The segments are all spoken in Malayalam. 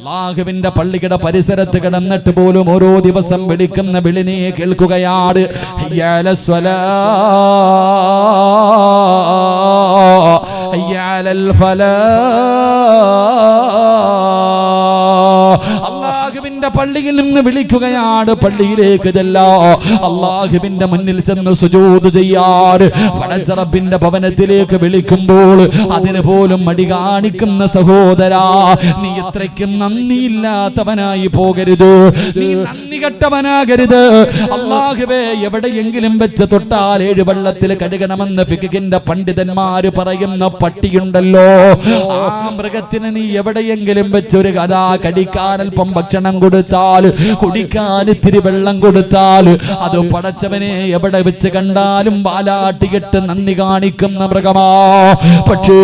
അല്ലാഹുവിന്റെ പള്ളിയുടെ പരിസരത്ത് കിടന്നിട്ട് പോലും ഓരോ ദിവസം വിളിക്കുന്ന വിളി നീ കേൾക്കുകയാണ്. ഹയ്യ അലസ് സ്വലാഹ്, ഹയ്യ അലൽ ഫലാഹ്. അല്ലാഹുവിന്റെ പള്ളിയിൽ നിന്ന് വിളിക്കുകയാണ്, പള്ളിയിലേക്ക് ചെല്ലാ, അല്ലാഹുവിന്റെ മുന്നിൽ ചെന്ന് സുജൂദ് ചെയ്യാറ്. പടച്ച റബ്ബിന്റെ ഭവനത്തിലേക്ക് വിളിക്കുമ്പോൾ അതിന് പോലും മടി കാണിക്കുന്ന സഹോദരാ, നീ ഇത്രയ്ക്കും നന്ദിയില്ലാത്തവനായി പോകരുത്, നീ നന്ദി കെട്ടവനാകരുത്. അല്ലാഹുവേ, എവിടെയെങ്കിലും വെച്ച് തൊട്ടാൽ 7 വെള്ളത്തിൽ കഴുകണമെന്ന് ഫിഖിന്റെ പണ്ഡിതന്മാര് പറയുന്ന പട്ടിയുണ്ടല്ലോ, ആ മൃഗത്തിന് നീ എവിടെയെങ്കിലും വെച്ചൊരു കഥാ കടിക്കാൻ അല്പം ഭക്ഷണം കൊടുത്താൽ, കുടിക്കാൻ ഇത്തിരി വെള്ളം കൊടുത്താൽ, അത് പടച്ചവനെ എവിടെ വെച്ച് കണ്ടാലും വാലാട്ടികെട്ട് നന്ദി കാണിക്കുന്ന മൃഗമാ. പക്ഷേ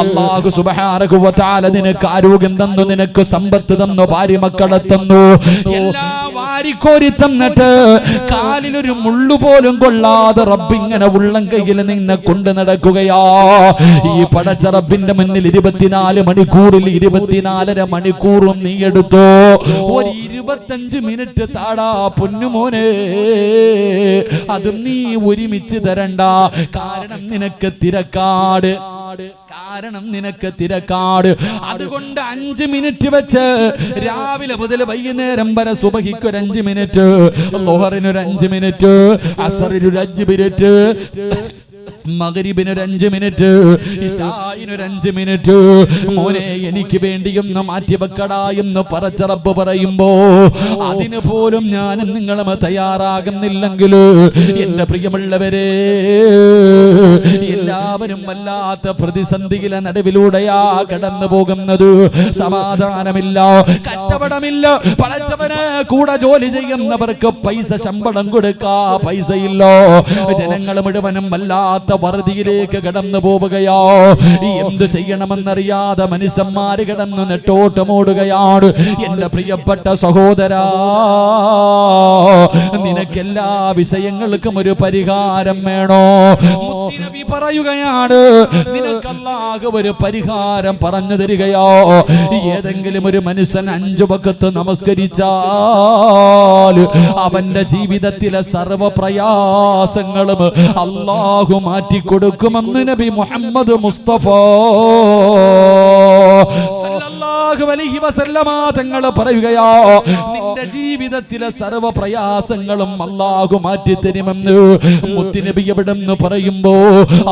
അല്ലാഹു സുബ്ഹാനഹു വ തആല നിനക്ക് ആരോഗ്യം തന്നു, നിനക്ക് സമ്പത്ത് തന്നു, ഭാര്യ മക്കളെ തന്നു, എല്ലാം വാരിക്കോരി തന്നിട്ട് കാലിലൊരു മുള്ളു പോലും കൊള്ളാതെ റബ്ബിങ്ങനെ ഉള്ളം കയ്യിൽ നിന്നെ കൊണ്ട് നടക്കുകയാ. ഈ പടച്ച റബ്ബിന്റെ മുന്നിൽ 24 മണിക്കൂറിൽ 24.5 മണിക്കൂറും നീ എടുത്തോ, ഒരു 25 മിനിറ്റ് താടാ പൊന്നുമോനെ, അതും നീ ഒരുമിച്ച് തരണ്ട. കാരണം നിനക്ക് തിരക്കാട്, അതുകൊണ്ട് 5 മിനിറ്റ് വെച്ച് രാവിലെ മുതൽ വൈകുന്നേരം വരെ സുബഹിക്ക് ഒരു 5 മിനിറ്റ്, ളുഹറിനൊരു 5 മിനിറ്റ്, അസറിനൊരു 5 മിനിറ്റ്, മഗ്രിബിനൊരു 5 മിനിറ്റ്, ഇശാഇനൊരു 5 മിനിറ്റ്. മോനെ, എനിക്ക് വേണ്ടിയൊന്ന് മാറ്റിവെക്കടാ എന്ന് പടച്ച റബ്ബ് പറയുമ്പോ അതിന് പോലും ഞാനും നിങ്ങളും തയ്യാറാകുന്നില്ലെങ്കിൽ എന്റെ പ്രിയമുള്ളവരെ, എല്ലാവരും വല്ലാത്ത പ്രതിസന്ധിയിലെ നടുവിലൂടെയാ കടന്നു പോകുന്നത്. സമാധാനമില്ല, കച്ചവടമില്ല, പടച്ചവന് കൂടെ ജോലി ചെയ്യുന്നവർക്ക് പൈസ ശമ്പളം കൊടുക്കാ പൈസയില്ല. ജനങ്ങൾ മുഴുവനും വല്ലാത്ത വറുതിയിലേക്ക് കടന്നു പോവുകയോ, എന്ത് ചെയ്യണമെന്നറിയാതെ മനുഷ്യന്മാര് കിടന്ന് നെട്ടോട്ടമോടുകയാണ്. എന്റെ പ്രിയപ്പെട്ട സഹോദരാ, നിനക്കെല്ലാ വിഷയങ്ങൾക്കും ഒരു പരിഹാരം വേണോ? മുത്തുനബി പറയുകയാണ്, നിനക്ക് അല്ലാഹു ഒരു പരിഹാരം പറഞ്ഞു തരികയോ. ഏതെങ്കിലും ഒരു മനുഷ്യൻ 5 വഖത്ത് നമസ്കരിച്ചാൽ അവന്റെ ജീവിതത്തിലെ സർവ്വ പ്രയാസങ്ങളും അല്ലാഹു മാറ്റിക്കൊടുക്കുമെന്ന് നബി മുഹമ്മദ് മുസ്തഫ സല്ലല്ലാഹു അലൈഹി വസല്ലമ തങ്ങൾ പറയുകയാ, നിന്റെ ജീവിതത്തിലെ സർവ്വ പ്രയാസങ്ങളും അല്ലാഹു മാറ്റിത്തരുമെന്ന് മുത്തുനബി എവിടെന്ന് പറയുമ്പോ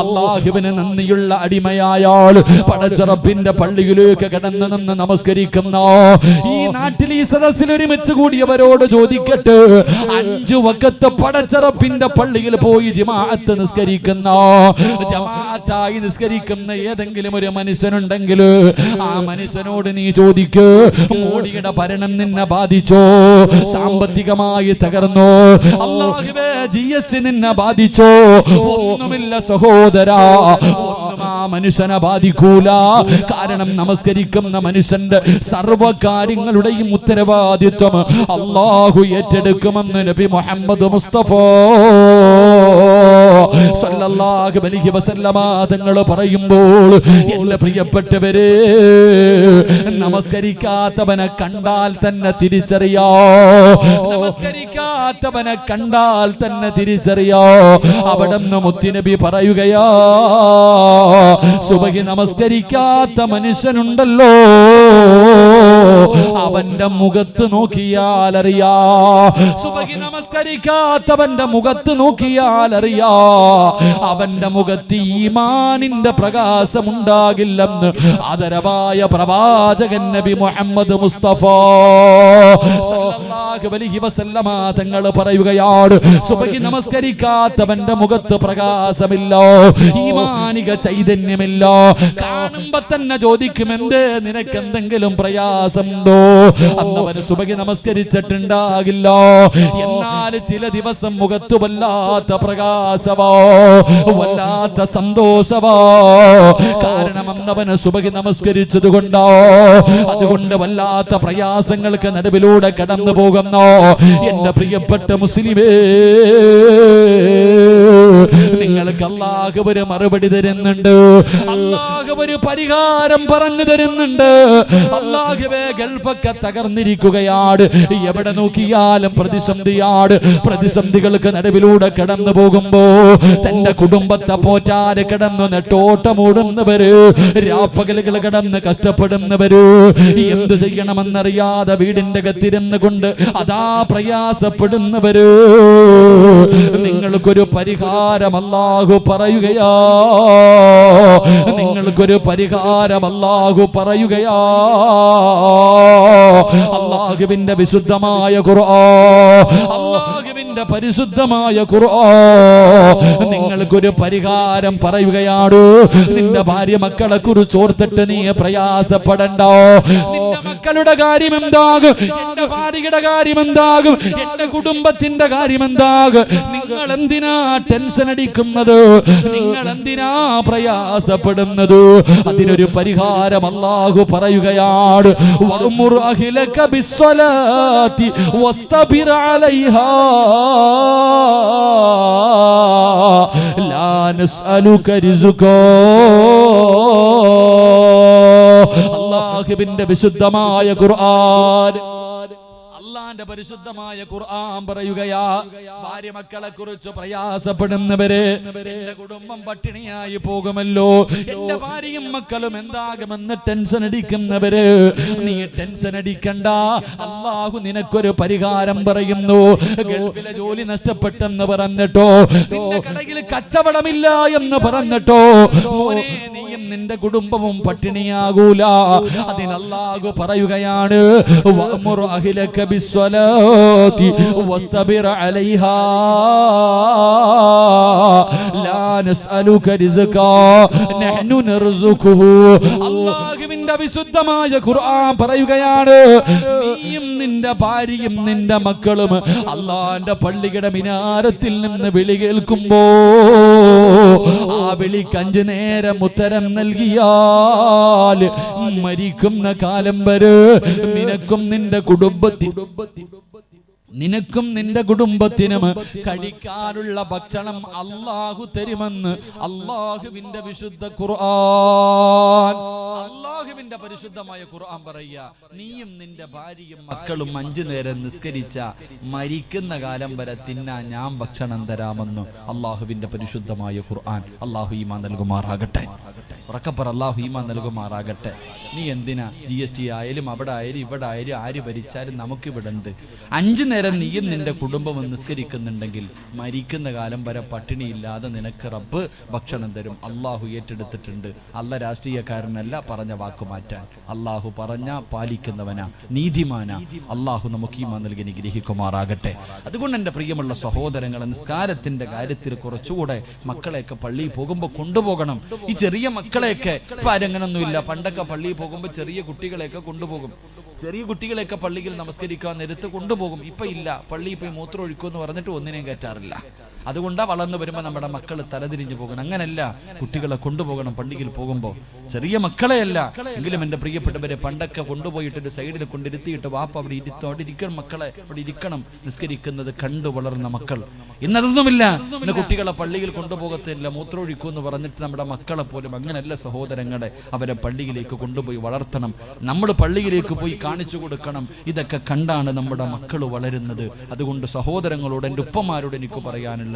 അല്ലാഹുവിന് നന്ദിയുള്ള അടിമയായാൽ പടച്ച റബ്ബിന്റെ പള്ളിയിലേക്ക് കടന്നു നിന്ന് നമസ്കരിക്കുന്ന ഈ നാട്ടിൽ ഈ സദസ്സിൽ ഒരുമിച്ച് കൂടിയവരോട് ചോദിക്കട്ടെ, 5 വഖത്ത് പടച്ച റബ്ബിന്റെ പള്ളിയിൽ പോയി ജമാഅത്ത് നിസ്കരിക്കുന്ന, ജമാഅത്തായി നിസ്കരിക്കുന്ന ഏതെങ്കിലും ഒരു മനുഷ്യനുണ്ടെങ്കിൽ ആ മനുഷ്യനോട് നീ ചോദിക്ക്, മോഡിയുടെ ഭരണം നിന്നെ ബാധിച്ചോ? സാമ്പത്തികമായി തകർന്നോ? അല്ലാഹുവേ, GST നിന്നെ ബാധിച്ചോ? ഒന്നുമില്ല സഹോദരാ, ഒന്നും ആ മനുഷ്യനെ ബാധിക്കൂല. കാരണം നമസ്കരിക്കുന്ന മനുഷ്യന്റെ സർവ്വ കാര്യങ്ങളുടെയും ഉത്തരവാദിത്വം അല്ലാഹു ഏറ്റെടുക്കുമെന്ന് നബി മുഹമ്മദ് മുസ്തഫ സല്ലല്ലാഹു അലൈഹി വസല്ലമ തങ്ങൾ പറയുമ്പോൾ എന്റെ പ്രിയപ്പെട്ടവരെ, നമസ്കരിക്കാത്തവനെ കണ്ടാൽ തന്നെ തിരിച്ചറിയോ, നമസ്കരിക്കാത്തവനെ കണ്ടാൽ തന്നെ തിരിച്ചറിയോ. അവിടുന്ന് മുത്തുനബി പറയുകയാ, സുബഹി നമസ്കരിക്കാത്ത മനുഷ്യനുണ്ടല്ലോ, അവന്റെ മുഖത്ത് നോക്കിയാൽ അറിയാ. സുബഹി നമസ്കരിക്കാത്തവന്റെ മുഖത്ത് നോക്കിയാൽ അറിയാ, അവന്റെ മുഖത്ത് ഈമാനിന്റെ പ്രകാശം ഉണ്ടാകില്ലെന്ന് ആദരവായ പ്രവാചകൻ നബി മുഹമ്മദ് മുസ്തഫ സല്ലല്ലാഹു അലൈഹി വസല്ലമ തങ്ങൾ പറയുകയാണ്, സുബഹി നമസ്കരിക്കാത്തവന്റെ മുഖത്ത് പ്രകാശമില്ല, ഈമാനിക ചൈതന്യമില്ല. കാണുമ്പോ തന്നെ ചോദിക്കും, എന്തേ നിനക്ക് എന്തെങ്കിലും പ്രയാസമുണ്ടോ? അന്നവന് സുബഹി നമസ്കരിച്ചിട്ടുണ്ടാകില്ല. എന്നാൽ ചില ദിവസം മുഖത്ത് വല്ലാത്ത പ്രകാശമോ, വല്ലാത്ത സന്തോഷമോ. കാരണം അന്നവന് സുബഹി നമസ്കരിച്ചത് കൊണ്ടോ. അതുകൊണ്ട് വല്ലാത്ത പ്രയാസങ്ങൾക്ക് നടുവിലൂടെ കടന്നു പോകുന്നു എന്റെ പ്രിയപ്പെട്ട മുസ്ലിമേ, നിങ്ങൾക്ക് അല്ലാഹു ഒരു മറുപടി തരുന്നുണ്ട്, അല്ലാഹു ഒരു പരിഹാരം പറഞ്ഞു തരുന്നുണ്ട്. അല്ലാഹുവേ, ഗൾഫൊക്കെ തകർന്നിരിക്കുകയാണ്, എവിടെ നോക്കിയാലും പ്രതിസന്ധിയാണ്. പ്രതിസന്ധികൾക്ക് നടുവിലൂടെ കടന്നു പോകുമ്പോ തന്റെ കുടുംബത്തെ പോറ്റാതെ കിടന്നു നെട്ടോട്ടമോടുന്നവര്, രാപ്പകലുകൾ കിടന്ന് കഷ്ടപ്പെടുന്നവര്, എന്തു ചെയ്യണമെന്നറിയാതെ വീടിന്റെ അകത്തിരുന്ന് കൊണ്ട് അതാ പ്രയാസപ്പെടുന്നവര്, നിങ്ങൾക്കൊരു പരിഹാരം അല്ലാഹു പറയുകയാ, നിങ്ങൾക്കൊരു പരിഹാരം അല്ലാഹു പറയുകയാ. അല്ലാഹുവിന്റെ വിശുദ്ധമായ ഖുർആൻ, അല്ലാഹുവിന്റെ പരിശുദ്ധമായ ഖുർആൻ നിങ്ങൾക്കൊരു പരിഹാരം പറയുകയാണ്. നിന്റെ ഭാര്യ മക്കളെ കുറിച്ച് ഓർത്തിട്ട് നീ പ്രയാസപ്പെടണ്ട. നിന്റെ മക്കളുടെ കാര്യം എന്താകും, എന്റെ ഭാര്യയുടെ കാര്യം എന്താകും, എന്റെ കുടുംബത്തിന്റെ കാര്യം എന്താകും? നിങ്ങൾ എന്തിനാ ടെൻഷൻ അടിക്കുന്നത്? നിങ്ങൾ എന്തിനാ പ്രയാസപ്പെടുന്നത്? അതിനൊരു പരിഹാരം അല്ലാഹു പറയുകയാണ്. വഅ്മുർ അഹ്ലക ബിസ്സലാത്തി വസ്തബിർ അലൈഹാ ലാ നസ്അലുക റിസ്ഖാ. അല്ലാഹുവിന്റെ വിശുദ്ധമായ ഖുർആൻ, അല്ലാഹുവിന്റെ പരിശുദ്ധമായ ഖുർആൻ പറയുകയാ, ഭാര്യ മക്കളെ കുറിച്ച് പ്രയാസപ്പെടുന്നവര്, എന്റെ കുടുംബം പട്ടിണിയായി പോകുമല്ലോ, എന്റെ ഭാര്യയും മക്കളും എന്താകുമെന്ന് ടെൻഷൻ അടിക്കുന്നവര്, നീ ടെൻഷൻ അടിക്കണ്ട, അല്ലാഹു നിനക്കൊരു പരിഹാരം പറയുന്നു. ഗൾഫിലെ ജോലി നഷ്ടപ്പെട്ടെന്ന് പറഞ്ഞിട്ടോ, നിന്റെ കടയിൽ കച്ചവടമില്ല എന്ന് പറഞ്ഞിട്ടോ, മോനെ നീയും നിന്റെ കുടുംബവും പട്ടിണിയാകൂല. അതിന് അല്ലാഹു പറയുകയാണ്, വഅ്മുർ അഹ്ലക ബിസ്സലാത്തി വസ്തബിർ അലൈഹാ ലാ നസ്അലുക റിസ്ഖാ നഹ്നു നർസുഖുഹു. അല്ലാഹുവിന്റെ വിശുദ്ധമായ ഖുർആൻ പറയുകയാണ്, നീയും നിന്റെ ഭാര്യയും നിന്റെ മക്കളും അല്ലാഹുവിന്റെ പള്ളിയുടെ മിനാരത്തിൽ നിന്ന് വിളി കേൾക്കുമ്പോ ആ വിളിക്ക് 5 നേരം ഉത്തരം നൽകിയാൽ മരിക്കുന്ന കാലം വരെ നിനക്കും നിന്റെ കുടുംബത്തിനും കഴിക്കാനുള്ള ഭക്ഷണം അല്ലാഹു തരുമെന്ന് അല്ലാഹുവിന്റെ വിശുദ്ധ ഖുർആൻ, അല്ലാഹുവിന്റെ പരിശുദ്ധമായ ഖുർആൻ പറയുക. നീയും നിന്റെ ഭാര്യയും മക്കളും 5 നേരം നിസ്കരിച്ച മരിക്കുന്ന കാലം വരെ തിന്നാൻ ഞാൻ ഭക്ഷണം തരാമെന്ന് അല്ലാഹുവിന്റെ പരിശുദ്ധമായ ഖുർആൻ. അല്ലാഹു ഈമാൻ നൽകുമാറാകട്ടെ. ഉറക്കപ്പറ, അല്ലാഹു ഈമാൻ നൽകുമാറാകട്ടെ. നീ എന്തിനാ GST ആയാലും അവിടെ ആയാലും ഇവിടെ ആയാലും ആര് ഭരിച്ചാലും നമുക്കിവിടെ ഉണ്ട്. 5 നേരം നീയും നിന്റെ കുടുംബവും നിസ്കരിക്കുന്നുണ്ടെങ്കിൽ മരിക്കുന്ന കാലം വരെ പട്ടിണിയില്ലാതെ നിനക്ക് റബ്ബ് ഭക്ഷണം തരും. അല്ലാഹു ഏറ്റെടുത്തിട്ടുണ്ട്. അല്ല രാഷ്ട്രീയക്കാരനല്ല പറഞ്ഞ വാക്ക് മാറ്റാൻ. അല്ലാഹു പറഞ്ഞ പാലിക്കുന്നവനാ, നീതിമാനാ. അല്ലാഹു നമുക്ക് ഈമാൻ നൽകി അനുഗ്രഹിക്കുമാറാകട്ടെ. അതുകൊണ്ട് എൻ്റെ പ്രിയമുള്ള സഹോദരങ്ങളെ, നിസ്കാരത്തിന്റെ കാര്യത്തിൽ കുറച്ചുകൂടെ മക്കളെയൊക്കെ പള്ളിയിൽ പോകുമ്പോൾ കൊണ്ടുപോകണം. ഈ ചെറിയ മക്കളെയൊക്കെ ഇപ്പൊ ആരെങ്ങനൊന്നുമില്ല. പണ്ടൊക്കെ പള്ളിയിൽ പോകുമ്പോൾ ചെറിയ കുട്ടികളെയൊക്കെ കൊണ്ടുപോകും. ചെറിയ കുട്ടികളെയൊക്കെ പള്ളിയിൽ നമസ്കരിക്കാൻ നേരത്ത് കൊണ്ടുപോകും. ഇപ്പൊ ഇല്ല, പള്ളിയിൽ പോയി മൂത്രം ഒഴിക്കുമെന്ന് പറഞ്ഞിട്ട് ഒന്നിനെയും കയറ്റാറില്ല. അതുകൊണ്ടാ വളർന്നു വരുമ്പോൾ നമ്മുടെ മക്കൾ തലതിരിഞ്ഞു പോകണം. അങ്ങനല്ല, കുട്ടികളെ കൊണ്ടുപോകണം പള്ളിയിൽ പോകുമ്പോൾ. ചെറിയ മക്കളെയല്ല എങ്കിലും എൻ്റെ പ്രിയപ്പെട്ടവരെ, പണ്ടൊക്കെ കൊണ്ടുപോയിട്ടൊരു സൈഡിൽ കൊണ്ടിരുത്തിയിട്ട് വാപ്പ അവിടെ ഇരിക്കണം, മക്കളെ അവിടെ ഇരിക്കണം, നിസ്കരിക്കുന്നത് കണ്ടു വളർന്ന മക്കൾ. ഇന്നതൊന്നുമില്ല. ഇന്ന് കുട്ടികളെ പള്ളിയിൽ കൊണ്ടുപോകത്തില്ല, മൂത്രമൊഴിക്കൂ എന്ന് പറഞ്ഞിട്ട് നമ്മുടെ മക്കളെ പോലും. അങ്ങനെയല്ല സഹോദരങ്ങളെ, അവരെ പള്ളിയിലേക്ക് കൊണ്ടുപോയി വളർത്തണം. നമ്മൾ പള്ളിയിലേക്ക് പോയി കാണിച്ചു കൊടുക്കണം. ഇതൊക്കെ കണ്ടാണ് നമ്മുടെ മക്കൾ വളരുന്നത്. അതുകൊണ്ട് സഹോദരങ്ങളോട്, എൻ്റെ ഉപ്പമാരോട് എനിക്ക് പറയാനുള്ളത്,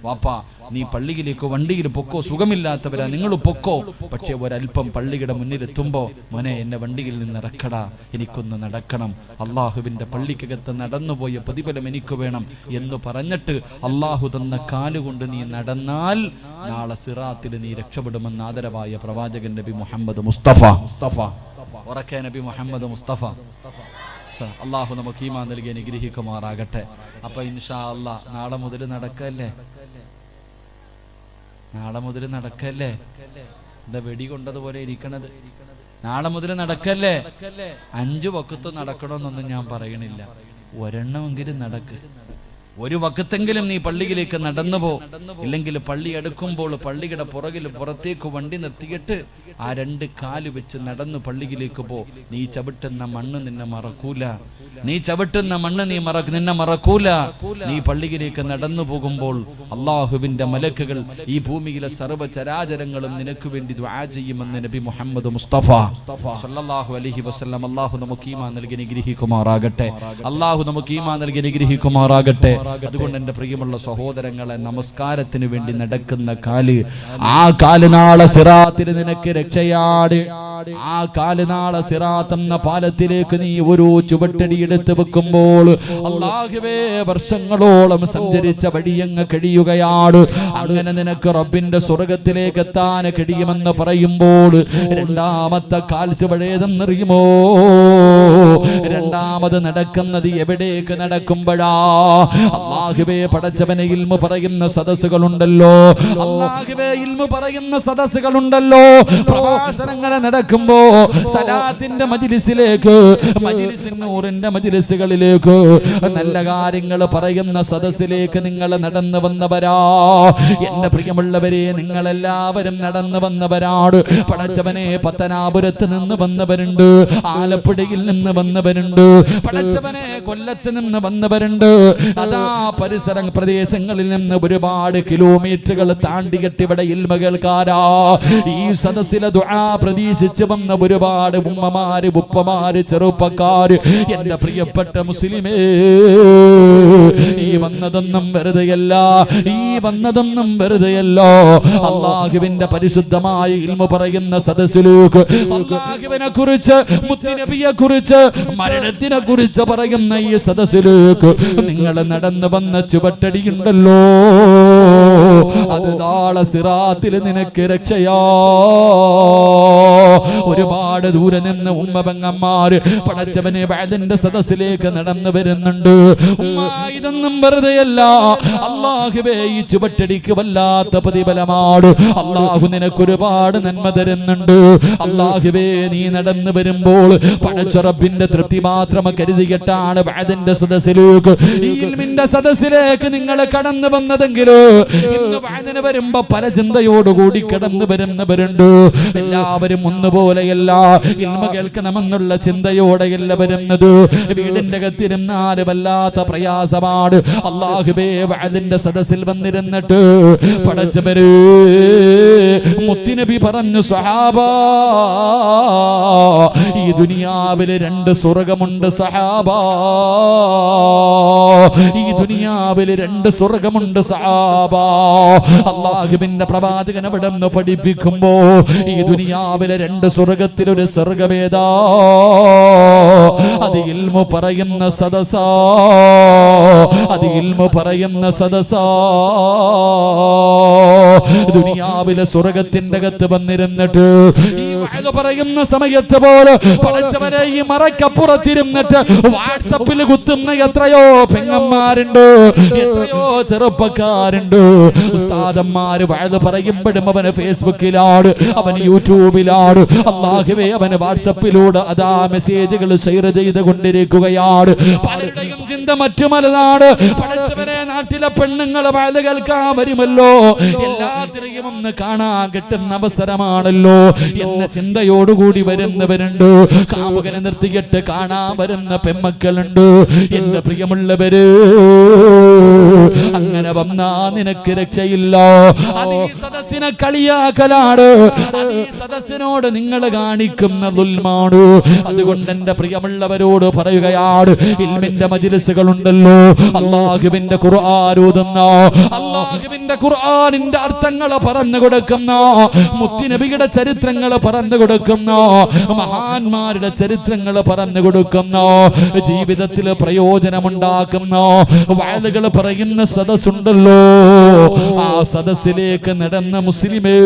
വാപ്പാ നീ പള്ളിയിലേക്ക് വണ്ടിയിൽ പൊക്കോ, സുഖമില്ലാത്തവരാ നിങ്ങൾ പൊക്കോ, പക്ഷെ ഒരല്പം പള്ളിയുടെ മുന്നിലെത്തുമ്പോ മോനെ എന്നെ വണ്ടിയിൽ നിന്ന് ഇറക്കടാ, എനിക്കൊന്ന് നടക്കണം, അള്ളാഹുവിന്റെ പള്ളിക്കകത്ത് നടന്നുപോയ പ്രതിഫലം എനിക്ക് വേണം എന്ന് പറഞ്ഞിട്ട് അള്ളാഹു തന്ന കാലുകൊണ്ട് നീ നടന്നാൽ നാളെ സിറാത്തിൽ നീ രക്ഷപ്പെടുമെന്ന് ആദരവായ പ്രവാചകൻ നബി മുഹമ്മദ് മുസ്തഫ. ഉറക്കെ നബി മുഹമ്മദ് മുസ്തഫ. അള്ളാഹു നമുക്ക് ഈമാൻ നൽകി അനുഗ്രഹിക്കുമാറാകട്ടെ. അപ്പൊ ഇൻഷാ അല്ലാഹ് നാളെ മുതൽ നടക്കല്ലേ, നാളെ മുതൽ നടക്കല്ലേ. എന്താ വെടി കൊണ്ടതുപോലെ ഇരിക്കണത്? നാളെ മുതൽ നടക്കല്ലേ. 5 വക്കത്ത് നടക്കണമെന്നൊന്നും ഞാൻ പറയണില്ല, ഒരെണ്ണമെങ്കിലും നടക്ക്. ഒരു വക്കത്തെങ്കിലും നീ പള്ളിയിലേക്ക് നടന്നു പോ. ഇല്ലെങ്കിൽ പള്ളി എടുക്കുമ്പോൾ പള്ളിയുടെ പുറകിൽ പുറത്തേക്ക് വണ്ടി നിർത്തിയിട്ട് ആ 2 കാല് വെച്ച് നടന്നു പള്ളിയിലേക്ക് പോ. നീ ചവിട്ടുന്ന മണ്ണ് നിന്നെ മറക്കൂല. നീ ചവിട്ടുന്ന മണ്ണ് നിന്നെ മറക്കൂല. നീ പള്ളിയിലേക്ക് നടന്നു പോകുമ്പോൾ അള്ളാഹുവിന്റെ മലക്കുകൾ ഈ ഭൂമിയിലെ സർവ്വചരാചരങ്ങളും നിനക്ക് വേണ്ടി ദുആ ചെയ്യുമെന്ന് നബി മുഹമ്മദ് മുസ്തഫ സല്ലല്ലാഹു അലൈഹി വസല്ലം. അള്ളാഹു നമുക്ക് ഈമാൻ നൽകി അനുഗ്രഹിക്കുമാറാകട്ടെ. അള്ളാഹു നമുക്ക് ഈമാൻ നൽകി അനുഗ്രഹിക്കുമാറാകട്ടെ. അതുകൊണ്ട് എൻ്റെ പ്രിയമുള്ള സഹോദരങ്ങളെ, നമസ്കാരത്തിന് വേണ്ടി നടക്കുന്ന കാല്, ആ കാല് നാളെ സിറാത്തിൽ നിനക്ക് രക്ഷയാണ്. ആ കാല് നാളെ സിറാത്ത് എന്ന പാലത്തിലേക്ക് നീ ഒരു ചുവട്ടടി എടുത്ത് വെക്കുമ്പോൾ അല്ലാഹുവേ വർഷങ്ങളോളം സഞ്ചരിച്ച വഴിയങ്ങ് കഴിയുകയാണ്. അങ്ങനെ നിനക്ക് റബ്ബിന്റെ സ്വർഗത്തിലേക്ക് എത്താൻ കഴിയുമെന്ന് പറയുമ്പോൾ രണ്ടാമത്തെ കാൽച്ചുവടേതെന്നറിയുമോ? രണ്ടാമത് നടക്കുന്നത് എവിടേക്ക് നടക്കുമ്പോഴാ? അല്ലാഹുവേ പടച്ചവനെ ഇൽമു പറയുന്ന സദസ്സുകളുണ്ടല്ലോ, അല്ലാഹുവേ ഇൽമു പറയുന്ന സദസ്സുകളുണ്ടല്ലോ. പ്രഭാഷണങ്ങളെ നടക്കുമ്പോ സലാത്തിന്റെ മജ്ലിസിലേക്ക്, മജ്ലിസിൻ നൂറിന്റെ മജ്ലിസുകളിലേക്ക്, നല്ല കാര്യങ്ങൾ പറയുന്ന സദസ്സിലേക്ക് നിങ്ങൾ നടന്നു വന്നവരാ. എന്റെ പ്രിയമുള്ളവരെ, നിങ്ങളെല്ലാവരും നടന്നു വന്നവരാണ്. പടച്ചവനെ പത്തനാപുരത്ത് നിന്ന് വന്നവരുണ്ട്, ആലപ്പുഴയിൽ നിന്ന് വന്നവരുണ്ട്, പടച്ചവനെ കൊല്ലത്ത് നിന്ന് വന്നവരുണ്ട്. അതാ പരിസര പ്രദേശങ്ങളിൽ നിന്ന് ഒരുപാട് കിലോമീറ്ററുകൾ താണ്ടിയിട്ട് ഇവിടെ ഇൽമ കേൾക്കാരാ. ഈ സദസ്സിലെ ദുആ പ്രതീക്ഷിച്ച് വന്ന ഒരുപാട് ഉമ്മമാര്, ഉപ്പമാര്, ചെറുപ്പക്കാര്. എന്റെ പ്രിയപ്പെട്ട മുസ്ലിമേ, ഈ വന്നതൊന്നും വെറുതെയല്ല, ഈ വന്നതൊന്നും വെറുതെയല്ല. അല്ലാഹുവിന്റെ പരിശുദ്ധമായ ഇൽമു പറയുന്ന സദസ്സിലേക്ക്, അല്ലാഹുവിനെ കുറിച്ച്, മുത്തുനബിയെ കുറിച്ച്, മരണത്തിനെ കുറിച്ച് പറയുന്ന ഈ സദസ്സിലേക്ക് നിങ്ങൾ നടന്നു വന്ന ചുവട്ടടിയുണ്ടല്ലോ, അത് നാളെ സിറാത്തിൽ നിനക്ക് രക്ഷയാ. ഒരുപാട് ദൂരെ നിന്ന് ഉമ്മ പെങ്ങന്മാര് പടച്ചവനെ വഅദിന്റെ സദസ്സിലേക്ക് നടന്നു വരുന്നുണ്ട്. ഉമ്മ, ഇതൊന്നും വെറുതെയല്ല. അല്ലാഹുവേ ഈ ചുവട്ടടിക്ക് വല്ലാത്ത പ്രതിഫലമാണ്. അല്ലാഹു നിനക്ക് ഒരുപാട് നന്മ തരുന്നുണ്ട്. അല്ലാഹുവേ നീ നടന്നു വരുമ്പോൾ പടച്ച റബ്ബിന്റെ തൃപ്തി മാത്രം കരുതിയിട്ടാണ് വഅദിന്റെ സദസ്സിലേക്ക്, ഈ ഇൽമിന്റെ സദസ്സിലേക്ക് നിങ്ങൾ കടന്നു വന്നതെങ്കിൽ ഇന്ന് വഅദിന് വരുമ്പോ പല ചിന്തയോടുകൂടി കടന്നു വരുന്നവരുണ്ട്. എല്ലാവരും ഒന്നുപോലെയല്ല, ഇൽമ കേൾക്കണമെന്നുള്ള ചിന്തയോടെയല്ല വരുന്നത്. വീടിന്റെ അകത്തിരുന്നാൽ വല്ലാത്ത പ്രയാസമാണ്. അല്ലാഹുവേ വഅദിന്റെ സദസ്സിൽ വന്നിരുന്നിട്ട് പടച്ചവരെ മുത്തുനബി പറഞ്ഞു, സഹാബാ, ഈ ദുനിയാവിൽ 2 സ്വർഗമുണ്ട് സഹാബാ, ഈ ദുനിയാവിൽ 2 സ്വർഗമുണ്ട് സഹാബാ. അല്ലാഹുവിന്റെ പ്രവാചകൻ അവിടെ നിന്ന് പഠിപ്പിക്കുമ്പോ ഈ ദുനിയാവിലെ 2 സ്വർഗത്തിൽ ഒരു സ്വർഗമേതാ? അത് ഇൽമു പറയുന്ന സദസാ, അത് ഇൽമു പറയുന്ന സദസാ. ദുനിയാവിലെ സ്വർഗത്തിന്റെ അകത്ത് വന്നിരുന്നിട്ട് ഈ വഅദ് പറയുന്ന സമയത്ത് പോലെ പടച്ചവനെ ഈ മറക്കപ്പുറത്തിരുന്നിട്ട് വാട്സപ്പിൽ കുത്തുന്ന എത്രയോ പെങ്ങന്മാരുണ്ട്, എത്രയോ ചെറുപ്പക്കാരുണ്ട്. ഉസ്താദന്മാര് വഅദ് പറയുമ്പോഴും അവന് ഫേസ്ബുക്കിലാണ്, അവന് യൂട്യൂബിലാണ്, അല്ലാഹുവേ അവന് വാട്സപ്പിലൂടെ അതാ മെസ്സേജുകൾ ഷെയർ ചെയ്തുകൊണ്ടിരിക്കുകയാണ്. പലരുടെയും ചിന്ത മറ്റുമലാണ്. പടച്ചവനെ നാട്ടിലെ പെണ്ണുങ്ങളെ വഅദ് കേൾക്കാൻ വരുമല്ലോ, എല്ലാത്തിനെയും ഒന്ന് കാണാൻ കിട്ടുന്ന അവസരമാണല്ലോ എന്ന ചിന്തയോടുകൂടി വരുന്നവരുണ്ട്. കാമുകനെ നിർത്തിയിട്ട് കാണാൻ വരുന്ന പെമ്മക്കളുണ്ട്. എന്റെ പ്രിയമുള്ളവര്, അങ്ങനെ വന്നാ നിനക്ക് രക്ഷയില്ല. അത് ഈ സദസ്സിനെ കളിയാക്കലാണ്, അത് ഈ സദസ്സിനോട് നിങ്ങൾ കാണിക്കുന്ന ദുൽമാണ്. അതുകൊണ്ട് എന്റെ പ്രിയമുള്ളവരോട് പറയുകയാണ്, ഇൽമിന്റെ മജ്ലിസുകളുണ്ടല്ലോ, അല്ലാഹുവിന്റെ ഖുർആൻ ഓതുന്ന, അല്ലാഹുവിന്റെ ഖുർആനിന്റെ അർത്ഥങ്ങൾ പറഞ്ഞു കൊടുക്കുന്ന, മുത്തുനബിയുടെ ചരിത്രങ്ങൾ പറഞ്ഞു കൊടുക്കുന്ന, മഹാന്മാരുടെ ചരിത്രങ്ങൾ പറഞ്ഞു കൊടുക്കുന്ന, ജീവിതത്തിൽ പ്രയോജനമുണ്ടാക്കുന്ന വഅദുകൾ പറയുന്ന സദസ്സുണ്ടല്ലോ, ആ സദസ്സിലേക്ക് നടന്ന മുസ്ലിമേ,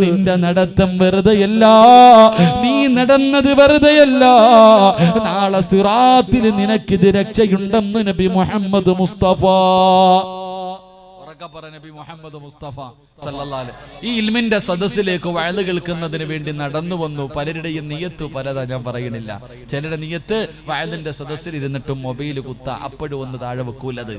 നിന്റെ നടത്തം വെറുതെയല്ല, നീ നടന്നത് വെറുതെയല്ല. നാളെ സിറാത്തിൽ നിനക്കിത് രക്ഷയുണ്ടെന്ന് നബി മുഹമ്മദ് മുസ്തഫ. നബി മുഹമ്മദ് മുസ്തഫ സല്ലല്ലാഹു അലൈഹി. ഈ ഇൽമിന്റെ സദസ്സിലേക്ക് വഅദ് കേൾക്കുന്നതിന് വേണ്ടി നടന്നു വന്നു. പലരുടെയും നിയത്ത് പലതാ, ഞാൻ പറയണില്ല. ചിലരുടെ നിയത്ത് വഅദിന്റെ സദസ്സിൽ ഇരുന്നിട്ടും മൊബൈൽ കുത്ത, അപ്പോഴും ഒന്ന് താഴെ വെക്കൂലത്.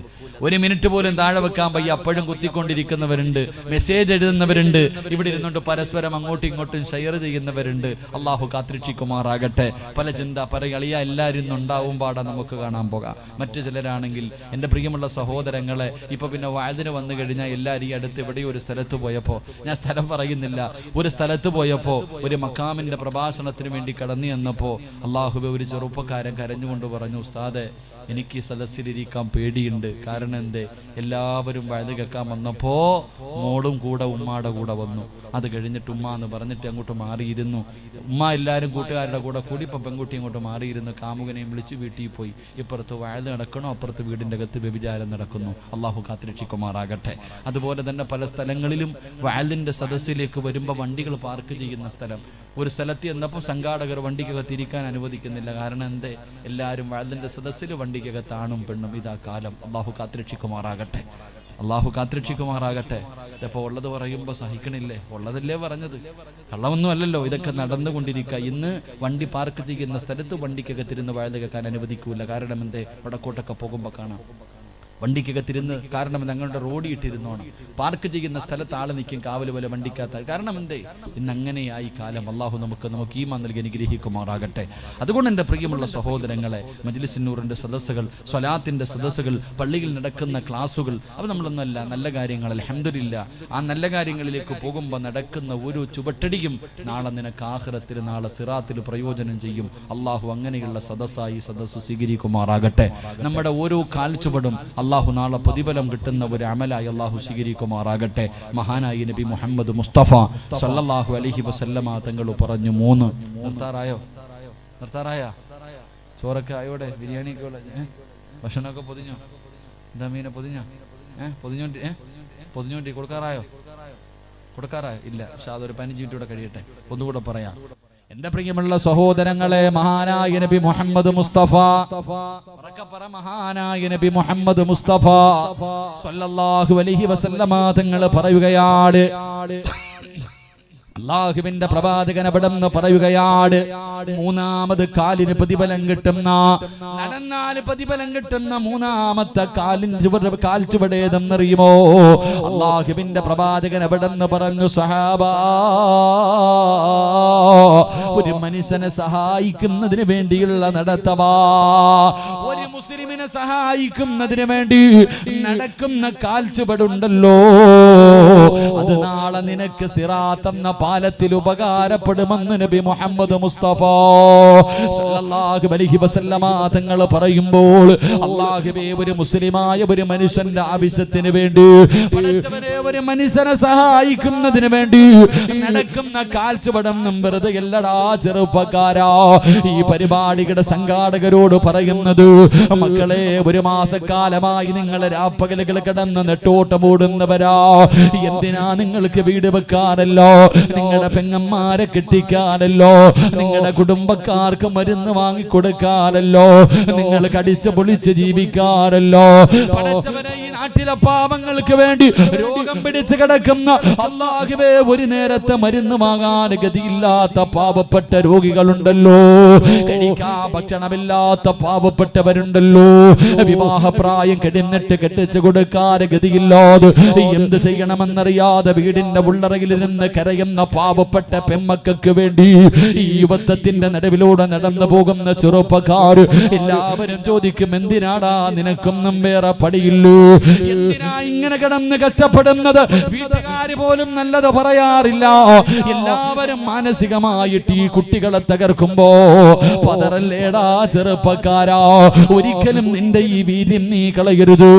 ഒരു മിനിറ്റ് പോലും താഴെ വെക്കാൻ വയ്യ, അപ്പോഴും കുത്തിക്കൊണ്ടിരിക്കുന്നവരുണ്ട്, മെസ്സേജ് എഴുതുന്നവരുണ്ട്, ഇവിടെ ഇരുന്നുകൊണ്ട് പരസ്പരം അങ്ങോട്ടും ഇങ്ങോട്ടും ഷെയർ ചെയ്യുന്നവരുണ്ട്. അള്ളാഹു കാത്തിരക്ഷിക്കുമാറാകട്ടെ. പല ചിന്ത പറയളിയ എല്ലാവരും ഉണ്ടാവും പാടാ നമുക്ക് കാണാൻ പോകാം. മറ്റു ചിലരാണെങ്കിൽ എൻ്റെ പ്രിയമുള്ള സഹോദരങ്ങളെ, ഇപ്പൊ പിന്നെ വഅദിന് വന്നു കഴിഞ്ഞാൽ എല്ലാവരും ഈ അടുത്ത് എവിടെയോ ഒരു സ്ഥലത്ത് പോയപ്പോ, ഞാൻ സ്ഥലം പറയുന്നില്ല, ഒരു സ്ഥലത്ത് പോയപ്പോ ഒരു മക്കാമിന്റെ പ്രഭാഷണത്തിന് വേണ്ടി കടന്നു ചെന്നപ്പോ അള്ളാഹുബെ ഒരു ചെറുപ്പക്കാരൻ കരഞ്ഞുകൊണ്ട് പറഞ്ഞു, ഉസ്താദെ എനിക്ക് സദസ്സിലിരിക്കാൻ പേടിയുണ്ട്. കാരണം എന്തേ, എല്ലാവരും വഅദ് കേൾക്കാൻ വന്നപ്പോ മോളും കൂടെ ഉമ്മാടെ കൂടെ വന്നു. അത് കഴിഞ്ഞിട്ട് ഉമ്മ എന്ന് പറഞ്ഞിട്ട് അങ്ങോട്ട് മാറിയിരുന്നു. ഉമ്മ എല്ലാവരും കൂട്ടുകാരുടെ കൂടെ കൂടി ഇപ്പം പെൺകുട്ടി അങ്ങോട്ട് മാറിയിരുന്നു. കാമുകനെയും വിളിച്ച് വീട്ടിൽ പോയി. ഇപ്പുറത്ത് വഅദ് നടക്കണോ, അപ്പുറത്ത് വീടിൻ്റെ അകത്ത് വ്യഭിചാരം നടക്കുന്നു. അള്ളാഹു കാത്തിരക്ഷിക്കുമാറാകട്ടെ. അതുപോലെ തന്നെ പല സ്ഥലങ്ങളിലും വഅദിന്റെ സദസ്സിലേക്ക് വരുമ്പോൾ വണ്ടികൾ പാർക്ക് ചെയ്യുന്ന സ്ഥലം, ഒരു സ്ഥലത്ത് എന്നപ്പോൾ സംഘാടകർ വണ്ടിക്കകത്ത് ഇരിക്കാൻ അനുവദിക്കുന്നില്ല. കാരണം എന്തേ, എല്ലാവരും വഅദിന്റെ സദസ്സിൽ വണ്ടിക്കകത്ത് ആണും പെണ്ണും. ഇതാ കാലം. അള്ളാഹു കാത്തിരക്ഷിക്കുമാറാകട്ടെ. അള്ളാഹു കാത്തിരക്ഷിക്കുമാറാകട്ടെ. ഇതപ്പോൾ ഉള്ളത് പറയുമ്പോൾ സഹിക്കണില്ലേ? ഉള്ളതല്ലേ പറഞ്ഞത്, കള്ളമൊന്നും അല്ലല്ലോ. ഇതൊക്കെ നടന്നുകൊണ്ടിരിക്കുക. ഇന്ന് വണ്ടി പാർക്ക് ചെയ്യുന്ന സ്ഥലത്ത് വണ്ടിക്കകത്തിരുന്ന് വഅദ് കേൾക്കാൻ അനുവദിക്കൂല. കാരണം എന്തേ, വടക്കോട്ടൊക്കെ പോകുമ്പോൾ കാണാം വണ്ടിക്കകത്തിരുന്ന്. കാരണം ഞങ്ങളുടെ റോഡ് ഇട്ടിരുന്നോണം. പാർക്ക് ചെയ്യുന്ന സ്ഥലത്ത് ആള് നിൽക്കും, കാവല് പോലെ വണ്ടിക്കകത്ത്. കാരണം എന്തേ, ഇന്ന് അങ്ങനെയായി കാലം. അള്ളാഹു നമുക്ക് ഈമാൻ നൽകി അനുഗ്രഹിക്കുമാറാകട്ടെ. അതുകൊണ്ട് എൻ്റെ പ്രിയമുള്ള സഹോദരങ്ങളെ, മജ്ലിസ് നൂറിന്റെ സദസ്സുകൾ, സ്വലാത്തിന്റെ സദസ്സുകൾ, പള്ളിയിൽ നടക്കുന്ന ക്ലാസുകൾ, അത് നമ്മളൊന്നല്ല, നല്ല കാര്യങ്ങൾ അൽഹംദുലില്ലാ. ആ നല്ല കാര്യങ്ങളിലേക്ക് പോകുമ്പോൾ നടക്കുന്ന ഒരു ചുവട്ടടിയും നാളെ നിനക്ക് ആഖിറത്തിൽ, നാളെ സിറാത്തിൽ പ്രയോജനം ചെയ്യും. അള്ളാഹു അങ്ങനെയുള്ള സദസ്സായി സദസ്സ് സ്വീകരിക്കുമാറാകട്ടെ. നമ്മുടെ ഓരോ കാൽച്ചുവടും അള്ളാഹു നാളെ പ്രതിഫലം കിട്ടുന്ന ഒരു അമലായി അള്ളാഹു സ്വീകരിക്കുമാറാകട്ടെ. മഹാനായി നബി മുഹമ്മദ് മുസ്തഫ സല്ലല്ലാഹു അലൈഹി വസല്ലമ തങ്ങൾ പറഞ്ഞു, 3 നിർത്താറായോ? ചോറൊക്കെ ആയോടെ, ബിരിയാണിയൊക്കെ ഭക്ഷണമൊക്കെ പൊതിഞ്ഞോ? എന്താ മീനെ പൊതിഞ്ഞോ? പൊതിഞ്ഞോണ്ടി കൊടുക്കാറായോ? ഇല്ല. പക്ഷെ അതൊരു 15 മിനിറ്റ് കഴിയട്ടെ. ഒന്നുകൂടെ പറയാം. എന്റെ പ്രിയമുള്ള സഹോദരങ്ങളെ, മഹാനായ നബി മുഹമ്മദ് മുസ്തഫ, മഹാനായ നബി മുഹമ്മദ് മുസ്തഫ സല്ലല്ലാഹു അലൈഹി വസല്ലമ തങ്ങൾ പറയുകയാണ്, അല്ലാഹുവിന്റെ പ്രവാചകൻ അവിടെന്ന് പറയുകയാണ്, 3ാമത് കാലിന് പ്രതിഫലം കിട്ടുന്ന, നടന്നാൽ പ്രതിഫലം കിട്ടുന്ന 3ാമത്തെ കാൽ ചുവടേതെന്നറിയുമോ? അല്ലാഹുവിന്റെ പ്രവാചകൻ അവിടെന്ന് പറഞ്ഞു, സഹാബാ, ഒരു മനുഷ്യനെ സഹായിക്കുന്നതിന് വേണ്ടിയുള്ള നടത്തവാ, ഒരു മുസ്ലിമിനെ സഹായിക്കുന്നതിന് വേണ്ടി നടക്കുന്ന കാൽച്ചുവടുണ്ടല്ലോ, അത് നാളെ നിനക്ക് സിറാത്ത് എന്ന പാലത്തിൽ ഉപകാരപ്പെടുമെന്ന് നബി മുഹമ്മദ് മുസ്തഫ സല്ലല്ലാഹു അലൈഹി വസല്ലമ തങ്ങൾ പറയുമ്പോൾ, അല്ലാഹുവേ, ഒരു മുസ്ലിമായ ഒരു മനുഷ്യന്റെ ആവശ്യത്തിന് വേണ്ടി, പടച്ചവനെ, ഒരു മനുഷ്യനെ സഹായിക്കുന്നതിന് വേണ്ടി നടക്കുന്ന കാൽച്ചുവടൊന്നും വെറുതെ അല്ലടാ ചെറുപ്പക്കാരാ. ഈ പരിപാടിയുടെ സംഘാടകരോട് പറയുന്നത്, മക്കളെ, 1 മാസക്കാലമായി നിങ്ങൾ രാപ്പകലുകൾ കിടന്ന് നെട്ടോട്ടമോടുന്നവരാ. എന്തിനാ നിങ്ങൾക്ക് വീട് വെക്കാനല്ലോ, നിങ്ങളുടെ പെങ്ങന്മാരെ കെട്ടിക്കാനല്ലോ, നിങ്ങളുടെ കുടുംബക്കാർക്ക് മരുന്ന് വാങ്ങിക്കൊടുക്കാനല്ലോ, നിങ്ങൾ കടിച്ചു പൊളിച്ച് ജീവിക്കാനല്ലോ. പടച്ചവനെ, ഈ നാട്ടിലെ പാവങ്ങൾക്ക് വേണ്ടി രോഗം പിടിച്ചു കിടക്കുന്ന, അല്ലാഹുവേ, ഒരു നേരത്തെ മരുന്ന് വാങ്ങാൻ ഗതിയില്ലാത്ത പാവപ്പെട്ട രോഗികളുണ്ടല്ലോ, കഴിക്കാൻ ഭക്ഷണമില്ലാത്ത പാവപ്പെട്ടവരുണ്ടല്ലോ, വിവാഹപ്രായം കഴിഞ്ഞിട്ട് കെട്ടിച്ചു കൊടുക്കാൻ ഗതിയില്ലാതെ എന്ത് ചെയ്യണമെന്നറിയാതെ വീടിന്റെ ഉള്ളറയിലിരുന്ന് കരയുന്ന പാവപ്പെട്ട പെമ്മക്കൾക്ക് വേണ്ടി ഈ യുവത്വത്തിന്റെ നടുവിലൂടെ നടന്നു പോകുന്ന ചെറുപ്പക്കാർ എല്ലാവരും ചോദിക്കും, എന്തിനാടാ നിനക്കൊന്നും വേറെ പടിയില്ലൂ, എന്തിനാ ഇങ്ങനെ കിടന്ന് കഷ്ടപ്പെടുന്നത്? വീട്ടുകാര് പോലും നല്ലത് പറയാറില്ല. എല്ലാവരും മാനസികമായിട്ട് ഈ കുട്ടികളെ തകർക്കുമ്പോ പതറല്ലേടാ ചെറുപ്പക്കാരാ, ഒരിക്കലും നിന്റെ ഈ വീര്യം നീ കളയരുത്.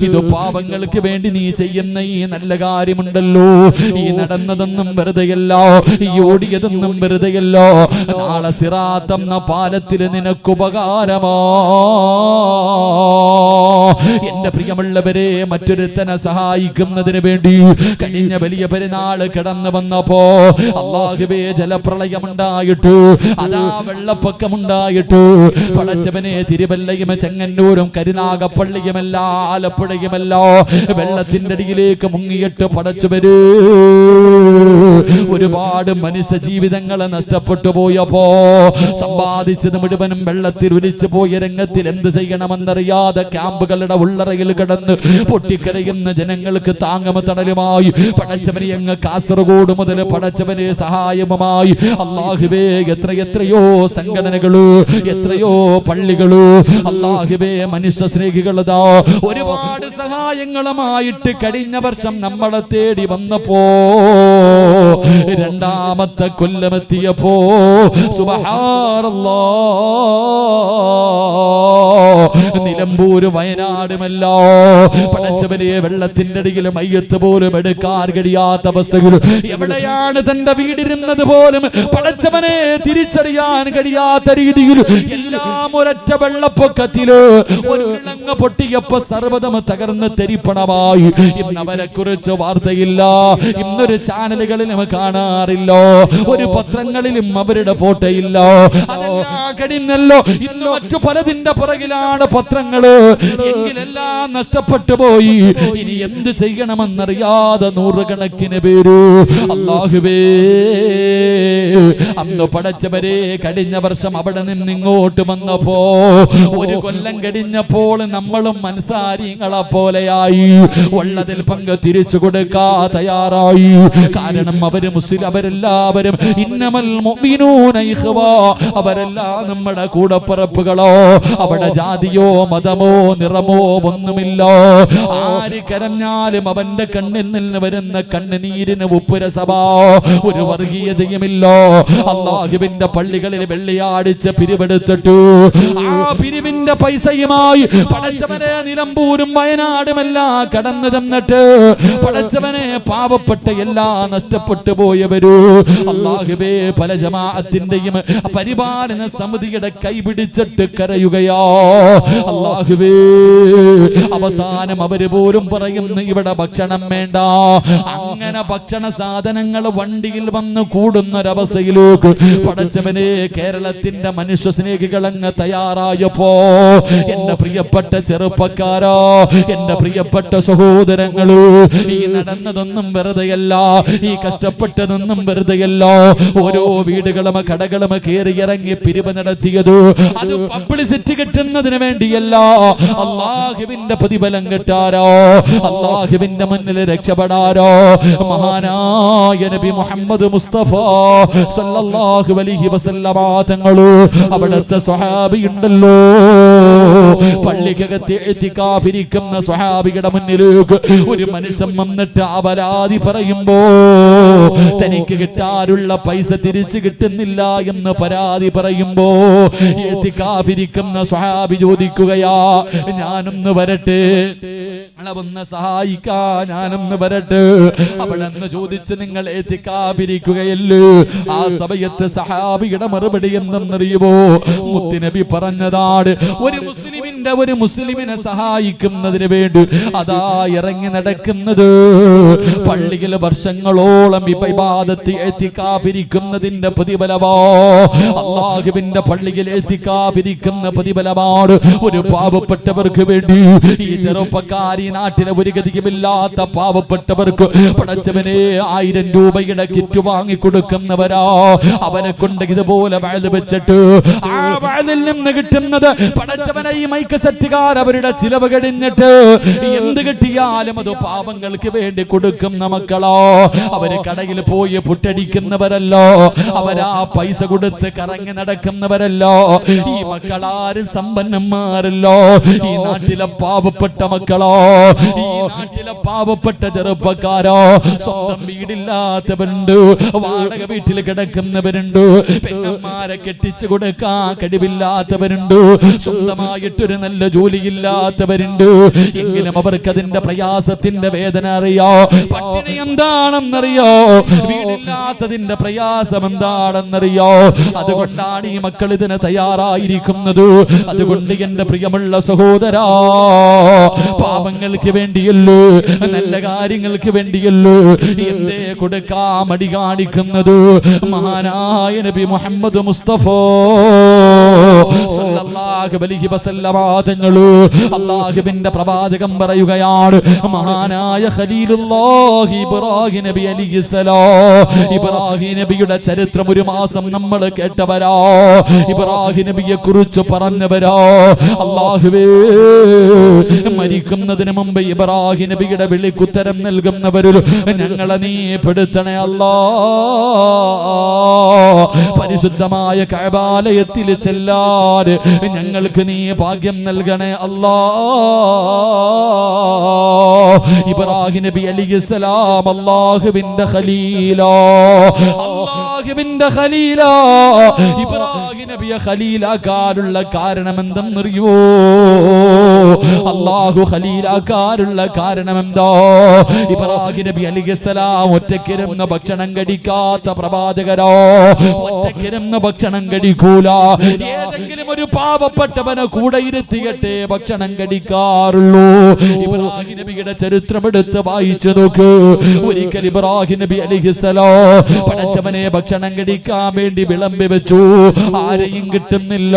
ഇത് പാവങ്ങൾക്ക് വേണ്ടി നീ ചെയ്യുന്ന ഈ നല്ല കാര്യമുണ്ടല്ലോ, ഈ നടന്നതൊന്നും വെറുതെയല്ല, ഈ ഓടിയതൊന്നും വെറുതെയല്ല. നാളെ സിറാത്ത് എന്ന പാലത്തിൽ നിനക്ക് ഉപകാരമാ. എന്റെ പ്രിയമുള്ളവരെ, മറ്റൊരുത്തനെ സഹായിക്കുന്നതിന് വേണ്ടി കഴിഞ്ഞ വലിയ പെരുന്നാൾ കടന്നു വന്നപ്പോ അല്ലാഹുവേ ജലപ്രളയമുണ്ടായിട്ട്, അതാ വെള്ളപ്പൊക്കമുണ്ടായിട്ട് പടച്ചവനെ തിരുവല്ലയും ചെങ്ങന്നൂരും കരുനാഗപ്പള്ളിയുമല്ല ആലപ്പുഴയുമല്ല വെള്ളത്തിന്റെ അടിയിലേക്ക് മുങ്ങിയിട്ട് പടച്ചവര് ഒരുപാട് മനുഷ്യ ജീവിതങ്ങളെ നഷ്ടപ്പെട്ടു പോയപ്പോ സമ്പാദിച്ചത് മുഴുവനും വെള്ളത്തിൽ ഒലിച്ചു പോയ രംഗത്തിൽ എന്ത് ചെയ്യണമെന്നറിയാതെ ക്യാമ്പുകളുടെ ഉള്ളറയിൽ കിടന്ന് പൊട്ടിക്കരയുന്ന ജനങ്ങൾക്ക് താങ്ങമ തണലുമായി പടച്ചവനെ അങ്ങ് കാസർഗോഡ് മുതൽ പടച്ചവനെ സഹായവുമായി അല്ലാഹുവേ എത്രയോ സംഘടനകള്, എത്രയോ പള്ളികള്, അല്ലാഹുവേ മനുഷ്യ സ്നേഹികളതാ ഒരുപാട് സഹായങ്ങളുമായിട്ട് കഴിഞ്ഞ വർഷം നമ്മളെ തേടി വന്നപ്പോ രണ്ടാമത്തെ കൊല്ലമെത്തിയപ്പോ സുബ്ഹാനല്ലാഹ് നിലമ്പൂര് വയനാടുമല്ലോ പടച്ചവനെ വെള്ളത്തിന്റെ അടിയിൽ മയ്യത്ത് പോലും എടുക്കാൻ കഴിയാത്ത അവസ്ഥകൾ, എവിടെയാണ് തന്റെ വീടിരുന്നത് പോലും പടച്ചവനെ തിരിച്ചറിയാൻ കഴിയാത്ത രീതിയിൽ എല്ലാം ഒരൊറ്റ വെള്ളപ്പൊക്കത്തില് ഒരു വിളങ്ങ പൊട്ടിയപ്പോ സർവ്വതം തകർന്ന് തെരിപ്പണമായി. ഇന്നവരെ കുറിച്ച് വാർത്തയില്ല, ഇന്നൊരു ചാനലുകളിലും കാണാറില്ല, ഒരു പത്രങ്ങളിലും അവരുടെ ഫോട്ടോ ഇല്ല. അതെല്ലാം കഴിഞ്ഞല്ലോ, ഇന്ന് മറ്റു പലതിന്റെ പുറകിലാണ് പത്രങ്ങള്. എങ്കിലെല്ലാം നഷ്ടപ്പെട്ടു പോയി. ഇനി എന്ത് ചെയ്യണമെന്നറിയാതെ നൂറുകണക്കിന് പേര് അല്ലാഹുവേ അന്ന് പടച്ചവരെ കഴിഞ്ഞ വർഷം അവിടെ നിന്ന് ഇങ്ങോട്ട് വന്നപ്പോ ഒരു കൊല്ലം കഴിഞ്ഞപ്പോൾ നമ്മളും മനസാരിങ്ങളെ പോലെയായി. ഉള്ളതിൽ പങ്ക് തിരിച്ചു കൊടുക്കാ തയ്യാറായി. കാരണം അവരെല്ലാവരും ഇന്നമൽ മുഅ്മിനൂന ഇഖ്വാ, അവരെല്ലാം നമ്മുടെ കൂടപ്പിറപ്പുകളോ. അവിടെ ജാതിയോ മതമോ നിറമോ ഒന്നുമില്ല. ആര് കരഞ്ഞാലും അവന്റെ കണ്ണിൽ നിന്ന് വരുന്ന കണ്ണുനീരിന് ഉപ്പുരസഭാ ഒരു വർഗീയതയുമില്ല. അല്ലാഹുവിന്റെ പള്ളികളിൽ വെള്ളിയാഴ്ച പിരിവെടുത്തിട്ടു ആ പിരിവിന്റെ പൈസയുമായി പടച്ചവനെ നിലമ്പൂരും വയനാടുമെല്ലാം കടന്നു തന്നിട്ട് പടച്ചവനെ പാവപ്പെട്ട എല്ലാം നഷ്ടപ്പെട്ടു പോയവരു അല്ലാഹുവേ പല ജമാഅത്തിന്റെയും പരിപാലന സമിതിയുടെ കൈപിടിച്ചിട്ട് കരയുകയാ. അല്ലാഹുവേ അവസാനം അവര് പോലും പറയുന്നു ഇവിടെ ഭക്ഷണം വേണ്ട. അങ്ങനെ ഭക്ഷണ സാധനങ്ങൾ വണ്ടിയിൽ വന്ന് കൂടുന്നൊരവസ്ഥയിലേക്ക് പടച്ചവനെ കേരളത്തിന്റെ മനുഷ്യ സ്നേഹികൾ അങ്ങ് തയ്യാറായപ്പോ എന്റെ പ്രിയപ്പെട്ട ചെറുപ്പക്കാരോ, എന്റെ പ്രിയപ്പെട്ട സഹോദരങ്ങള്, ഈ നടന്നതൊന്നും വെറുതെയല്ല, ഈ കഷ്ടപ്പെട്ടതൊന്നും വെറുതെയല്ല. ഓരോ വീടുകളും കടകളും കയറിയിറങ്ങി പിരിവ് നടത്തിയത് അത് പബ്ലിസിറ്റി കിട്ടുന്നതിന് വേണ്ടിയല്ല, അല്ലാഹുവിന്റെ പ്രതിഫലം കിട്ടാരോ, അല്ലാഹുവിന്റെ മുന്നിൽ രക്ഷപ്പെടാരോ. മഹാനായ നബി മുഹമ്മദ് മുസ്തഫ സല്ലല്ലാഹു അലൈഹി വസല്ലമ തങ്ങള് അവിടുത്തെ സ്വഹാബി ഉണ്ടല്ലോ, പള്ളിക്കകത്ത് ഇഅ്തികാഫിരിക്കുന്ന സ്വഹാബിയുടെ മുന്നിലേക്ക് ഒരു മനുഷ്യൻ വന്നിട്ട് അപരാധി പറയുമ്പോ തനിക്ക് കിട്ടാനുള്ള പൈസ തിരിച്ചു കിട്ടുന്നില്ല എന്ന് പരാതി പറയുമ്പോ ഇഅ്തികാഫിരിക്കുന്ന സ്വഹാബി ചോദിക്കുകയാ, ഞാനൊന്ന് വരട്ടെ, ഒന്ന് സഹായിക്കാ, ഞാനൊന്ന് വരട്ടെ. അവിടെ നിന്ന് ചോദിച്ച് നിങ്ങൾ ഇഅ്തികാഫിരിക്കുകയല്ലേ? ആ സമയത്ത് സഹാബിയുടെ മറുപടി എന്തെന്നറിയുമോ? മുത്തുനബി പറഞ്ഞതാണ്, ഒരു മുസ്ലിമിനെ സഹായിക്കുന്നതിന് വേണ്ടി അതാ ഇറങ്ങി നടക്കുന്നത് പള്ളിയിൽ വർഷങ്ങളോളം ഇബാദത്ത് ഇഅ്തികാഫിരിക്കുന്നതിന്റെ പ്രതിഫലമോ, അല്ലാഹുവിന്റെ പള്ളിയിൽ ഇഅ്തികാഫിരിക്കുന്ന പ്രതിഫലമാണ്. ഒരു പാവപ്പെട്ടവർക്ക് വേണ്ടി ഈ ചെറുപ്പക്കാരി നാട്ടിലെ ഒരു ഗതിയുമില്ലാത്ത പാവപ്പെട്ടവർക്ക് പടച്ചവനെ 1000 രൂപയുടെ കിറ്റ് വാങ്ങി കൊടുക്കുന്നവരാ. അവനെ കൊണ്ട് ഇതുപോലെ വഅദ് വെച്ചിട്ട് ആ വഅദിൽ നിന്ന് കിട്ടുന്നത് പടച്ചവനെ ഈ മൈക്ക് സെറ്റുകാർ അവരുടെ ചിലവ് കഴിഞ്ഞിട്ട് എന്ത് കിട്ടിയാലും അത് പാവങ്ങൾക്ക് വേണ്ടി കൊടുക്കുന്ന മക്കളോ. അവര് കടയിൽ പോയി പുട്ടടിക്കുന്നവരല്ലോ, അവരാ പൈസ കൊടുത്ത് കറങ്ങി നടക്കുന്നവരല്ലോ. ഈ മക്കളാരും സമ്പന്നന്മാരല്ലോ. ഈ നാട്ടിലെ പാവപ്പെട്ട മക്കളോ, ഈ നാട്ടിലെ പാവപ്പെട്ട ചെറുപ്പക്കാരോ, സ്വന്തം വീടില്ലാത്തവരുണ്ട്, വാടക വീട്ടിൽ കിടക്കുന്നവരുണ്ട്, പെണ്ണന്മാരെ കെട്ടിച്ചു കൊടുക്കാൻ കഴിവില്ലാത്തവരുണ്ട്, സ്വന്തമായിട്ടൊരു നല്ല ജോലിയില്ലാത്തവരുണ്ട്, എങ്കിലും അവർക്ക് അതിന്റെ പ്രയാസത്തിന്റെ വേദന അറിയോ, പട്ടിണി എന്താണെന്നറിയോ, വീടില്ലാത്തതിന്റെ പ്രയാസം എന്താണെന്നറിയോ. അതുകൊണ്ടാണ് ഈ മക്കൾ ഇതിന് തയ്യാറായിരിക്കുന്നത്. അതുകൊണ്ട് എന്റെ പ്രിയമുള്ള സഹോദരാ, പാപങ്ങൾക്ക് വേണ്ടിയല്ലോ, നല്ല കാര്യങ്ങൾക്ക് വേണ്ടിയല്ലോ എന്തേ കൊടുക്കാ മടി കാണിക്കുന്നത്? മഹാനായ നബി മുഹമ്മദ് മുസ്തഫ സല്ലല്ലാഹു അലൈഹി വസല്ലമ തങ്ങള് അല്ലാഹുവിന്റെ പ്രവാചകൻ പറയുകയാണ്, മഹാനായ ഖലീലുല്ലാഹി ഇബ്രാഹിം നബി അലൈഹിസ്സലാം, ഇബ്രാഹിം നബിയുടെ ചരിത്രം ഒരു മാസം നമ്മൾ കേട്ടവരാ, ഇബ്രാഹിം നബിയെ കുറിച്ച് പറഞ്ഞവരാ. അല്ലാഹുവേ, മരിക്കുന്നതിന് മുമ്പ് ഇബ്രാഹിം നബിയുടെ വിളിക്കുത്തരം നൽകുന്നവരിൽ ഞങ്ങളെ നീ പെടുത്തണേ അല്ലാ. പരിശുദ്ധമായ കഅബാലയത്തിൽ ചെല്ലാൻ ഞങ്ങൾക്ക് നീ ഭാഗ്യം നൽകണേ അല്ലാ. ഇബ്രാഹിം നബി അലൈഹിസ്സലാം അല്ലാഹുവിന്റെ ഖലീലാ, അല്ലാഹുവിന്റെ ഖലീലാ. ഇബ്രാഹിം നബിയെ ഖലീലാക്കാനുള്ള കാരണം എന്തെന്നറിയോ? അല്ലാഹു ഖലീലാക്കാനുള്ള കാരണം എന്താ? ഇബ്രാഹിം നബി അലൈഹിസ്സലാം ഒറ്റയ്ക്കിരുന്ന് ഭക്ഷണം കഴിക്കാത്ത പ്രവാചകരോ, ഒറ്റയ്ക്കിരുന്ന് ഭക്ഷണം കഴിക്കൂല. ഏതെങ്കിലും ഒരു പാവപ്പെട്ടവനെ കൂടെ ഇരുത്തിയിട്ടേ ഭക്ഷണം കഴിക്കാറുള്ളൂ. ഇബ്രാഹിം നബിയുടെ ചരിത്രം എടുത്ത് വായിച്ചു നോക്ക്. ഒരിക്കൽ ഇബ്രാഹിം നബി അലൈഹിസ്സലാം പടച്ചവനെ ഭക്ഷണം കഴിക്കാൻ വേണ്ടി വിളമ്പി വെച്ചു. ആരെയും കിട്ടുന്നില്ല,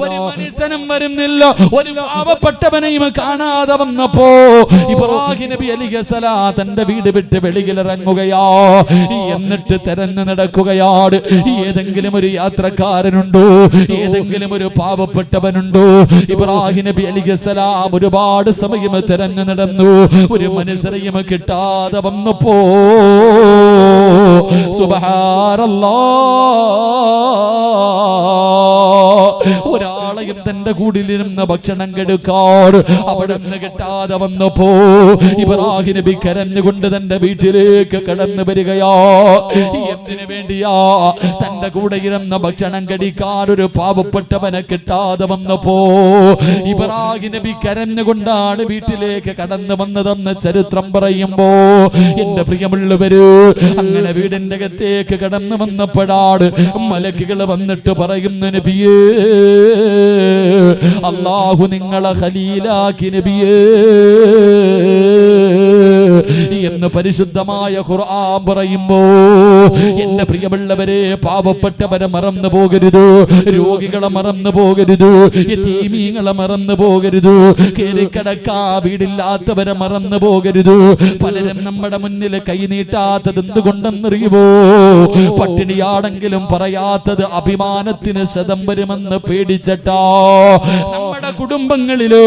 ഒരു മനുഷ്യനും വരുന്നില്ല. ഒരു പാവപ്പെട്ടവനെയും കാണാതെ വന്നപ്പോ ഇബ്രാഹിം നബി അലൈഹിസ്സലാം തന്റെ വീട് വിട്ട് വെളിയിലിറങ്ങുകയാ. എന്നിട്ട് തെരഞ്ഞു നടക്കുകയാണ്. ഏതെങ്കിലും ഒരു യാത്രക്കാരനുണ്ടോ, ഏതെങ്കിലും ഒരു പാവപ്പെട്ടവനുണ്ടോ? ഇബ്രാഹിം നബി അലൈഹിസ്സലാം ഒരുപാട് സമയം തെരഞ്ഞു നടന്നു. ഒരു മനുഷ്യരെയും കിട്ടാതെ വന്നപ്പോ സുബ്ഹാനല്ലാഹ്, ഒരാളെയും തന്റെ കൂടിലിരുന്ന് ഭക്ഷണം കെടുക്കാർ അവിടെ നിന്ന് കിട്ടാതെ വന്നപ്പോ ഇബ്രാഹിം നബി കരഞ്ഞുകൊണ്ട് തന്റെ വീട്ടിലേക്ക് കടന്നു വരികയാ. എന്തിനു വേണ്ടിയാ? തന്റെ കൂടെ ഇരുന്ന് ഭക്ഷണം കടിക്കാൻ ഒരു പാവപ്പെട്ടവനെ കിട്ടാതെ വന്നപ്പോ ഇബ്രാഹിം നബി കരഞ്ഞുകൊണ്ടാണ് വീട്ടിലേക്ക് കടന്നു വന്നതെന്ന് ചരിത്രം പറയുമ്പോ, എന്റെ പ്രിയമുള്ളവര്, അങ്ങനെ വീടിന്റെ അകത്തേക്ക് കടന്നു വന്നപ്പോഴാണ് മലക്കുകൾ വന്നിട്ട് പറയുന്നു, നബിയേ, അല്ലാഹു നിങ്ങളെ ഖലീലാക്കി നബിയേ എന്ന് പരിശുദ്ധമായ ഖുർആൻ പറയുമ്പോ, എന്റെ പ്രിയമുള്ളവരെ, പാവപ്പെട്ടവരെ മറന്നു പോകരുത്, രോഗികളെ മറന്നു പോകരുത്, യതീമീങ്ങളെ മറന്നു പോകരുത്, കേറിക്കിടക്കാ വീടില്ലാത്തവരെ മറന്നു പോകരുത്. പലരും നമ്മുടെ മുന്നിൽ കൈനീട്ടാത്തത് എന്തുകൊണ്ടെന്നറിയുമോ? പട്ടിണിയാണെങ്കിലും പറയാത്തത് അഭിമാനത്തിന് ശതം വരുമെന്ന് പേടിച്ചിട്ടാ. നമ്മുടെ കുടുംബങ്ങളില്,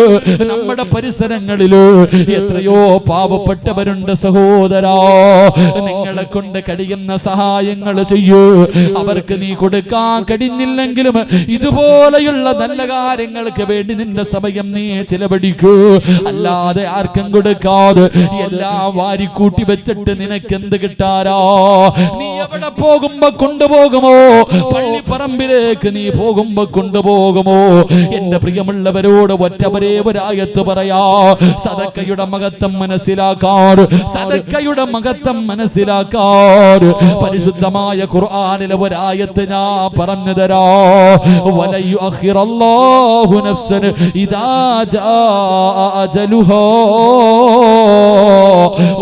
നമ്മുടെ പരിസരങ്ങളില് എത്രയോ പാവപ്പെട്ടവരുണ്ട് സഹോദരാ. നിങ്ങളെ കൊണ്ട് കഴിയുന്ന സഹായങ്ങൾ ചെയ്യൂ. അവർക്ക് നീ കൊടുക്കാൻ കഴിഞ്ഞില്ലെങ്കിലും ഇതുപോലെയുള്ള നല്ല കാര്യങ്ങൾക്ക് വേണ്ടി നിന്റെ സമയം നീ ചിലവഴിക്കൂ. അല്ലാതെ ആർക്കും കൊടുക്കാതെ എല്ലാം വാരിക്കൂട്ടി വെച്ചിട്ട് നിനക്ക് എന്ത് കിട്ടാരാ? നീ എവിടെ പോകുമ്പോ കൊണ്ടുപോകുമോ? പള്ളിപ്പറമ്പിലേക്ക് നീ പോകുമ്പോ കൊണ്ടുപോകുമോ? എന്റെ പ്രിയമുള്ളവരോട് ഒറ്റവരേ ഒരായത്ത് പറയാ. സദക്കയുടെ മഹത്വം മനസ്സിലാക്കാറ്, സദക്കയുടെ മഹത്വം മനസ്സിലാക്കാറ് പരിശുദ്ധമായ ഖുർആനിലെ ഒരായത്ത് ഞാൻ പറഞ്ഞു തരാ. വലയുഅഖിറല്ലാഹു നഫ്സൻ ഇദാ ജാഅ അജലുഹാ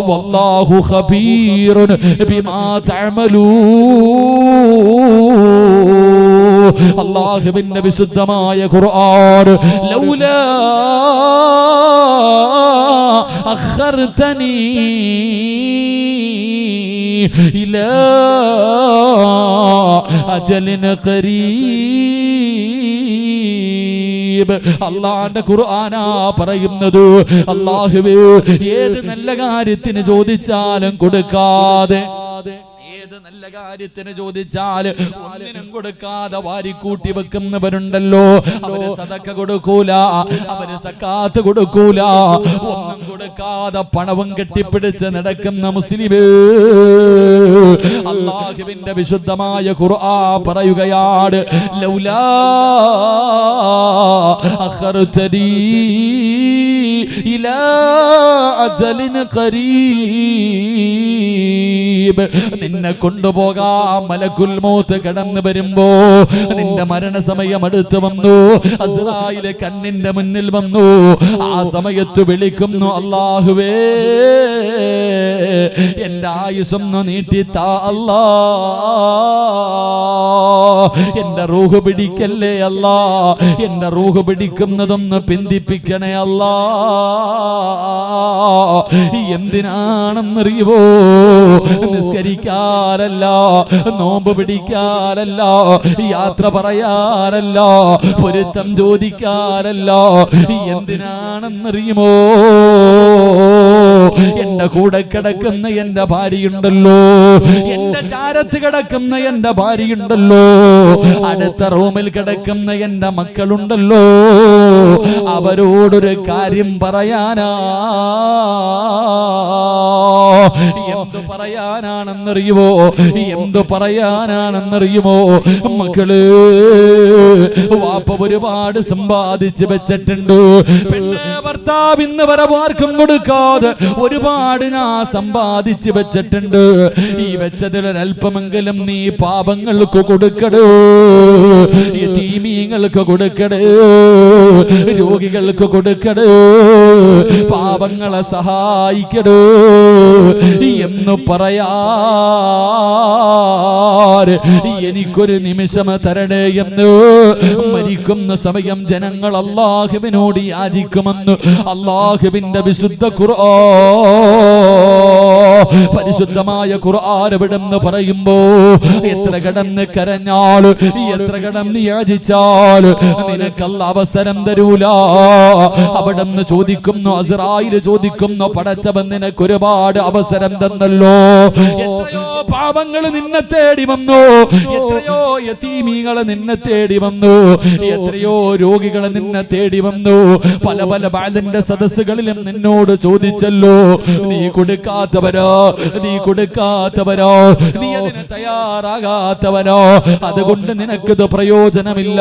വല്ലാഹു ഖബീറുൻ ബിമാ തഅമലൂൻ. അല്ലാഹുവിന്റെ വിശുദ്ധമായ ഖുർആൻ, ലൗലാ അഖർതനി ഇലാ അജലിൻ ഖരീബ്. അല്ലാഹുവിന്റെ ഖുർആനാ പറയുന്നത്. അല്ലാഹുവേ, ഏത് നല്ല കാര്യത്തിന് ചോദിച്ചാലും കൊടുക്കാതെ, ഏത് നല്ല കാര്യത്തിന് ചോദിച്ചാൽ ഒന്നിനും കൊടുക്കാതെ വാരിക്കൂട്ടി വെക്കുന്നവരുണ്ടല്ലോ. അവര് സദക്ക കൊടുക്കൂല, അവര് സക്കാത്ത് കൊടുക്കൂല, ഒന്നും കൊടുക്കാതെ പണവും കെട്ടിപ്പിടിച്ച് നടക്കുന്ന മുസ്ലിമേ. അല്ലാഹുവിന്റെ വിശുദ്ധമായ ഖുർആൻ പറയുകയാണ്, ലൗലാ അഖർതനി ഇലാ അജലിൻ ഖരീബ്. നിന്നെ കൊണ്ടുപോകാൻ മലക്കുൽ മൗത്ത് കടന്നു വരുമ്പോ നിന്റെ മരണസമയം അടുത്ത് വന്നു. അസ്രായിലെ കണ്ണിന്റെ മുന്നിൽ വന്നു. ആ സമയത്ത് വിളിക്കുന്നു, അല്ലാഹുവേ എന്റെ ആയുസ്സൊന്ന് നീട്ടിത്താ അല്ലാ, എന്റെ റൂഹ് പിടിക്കല്ലേ അല്ലാ, എന്റെ റൂഹ് പിടിക്കുന്നതൊന്ന് പിന്തിപ്പിക്കണേ അല്ലാ. എന്തിനാണെന്നറിയുവോ? നിസ്കരിക്കാനല്ല, നോമ്പ് പിടിക്കാനല്ല, യാത്ര പറയാനല്ല, പൊരുത്തം ചോദിക്കാനല്ല. എന്തിനാണെന്നറിയുമോ? എന്റെ കൂടെ കിടക്കുന്ന എന്റെ ഭാര്യയുണ്ടല്ലോ, എന്റെ ചാരത്ത് കിടക്കുന്ന എന്റെ ഭാര്യയുണ്ടല്ലോ, അടുത്ത റൂമിൽ കിടക്കുന്ന എന്റെ മക്കളുണ്ടല്ലോ, അവരോടൊരു കാര്യം പറയാനാ. എന്തു പറയാനാണെന്നറിയുമോ? എന്തു പറയാനാണെന്നറിയുമോ? മക്കള്, വാപ്പ ഒരുപാട് സമ്പാദിച്ച് വെച്ചിട്ടുണ്ട്. പെണ്ണ് ഭർത്താവ് ഇന്ന് വരെ ആർക്കും കൊടുക്കാതെ ഒരുപാട് ഞാൻ സമ്പാദിച്ച് വെച്ചിട്ടുണ്ട്. ഈ വെച്ചതിലൊരൽപ്പമെങ്കിലും നീ പാപങ്ങൾക്ക് കൊടുക്കടോ, യതീമീങ്ങൾക്ക് കൊടുക്കടോ, രോഗികൾക്ക് കൊടുക്കടോ, പാപങ്ങളെ സഹായിക്കടോ എന്ന് പറയാ. എനിക്കൊരു നിമിഷം തരണേ എന്ന് മരിക്കുന്ന സമയം ജനങ്ങൾ അല്ലാഹുവിനോട് യാചിക്കുമെന്ന് അല്ലാഹുവിന്റെ വിശുദ്ധ ഖുർആൻ, പരിശുദ്ധമായ ഖുർആൻ എവിടെന്ന് പറയുമ്പോ എത്ര കടന്ന് കരഞ്ഞാൽ, എത്ര കടന്ന് യാചിച്ചാൽ നിനക്കല്ല അവസരം തരൂല. അവിടെന്ന് ചോദിക്കുന്നു, അസ്രായിൽ ചോദിക്കുന്നു, പടച്ചവൻ നിനക്ക് ഒരുപാട് അവസരം തന്നല്ലോ. എത്രയോ പാപങ്ങൾ നിന്നെ തേടി വന്നു, എത്രയോ യതീമീകളെ നിന്നെ തേടി വന്നു, എത്രയോ രോഗികളെ നിന്നെ തേടി വന്നു. പല പല ബാലിന്റെ സദസ്സുകളിലും നിന്നോട് ചോദിച്ചല്ലോ, നീ കൊടുക്കാത്തവരോ, നീ കൊടുക്കാത്തവരോ, നീ അതിന് തയ്യാറാകാത്തവരോ, അതുകൊണ്ട് നിനക്കിത് പ്രയോജനമില്ല,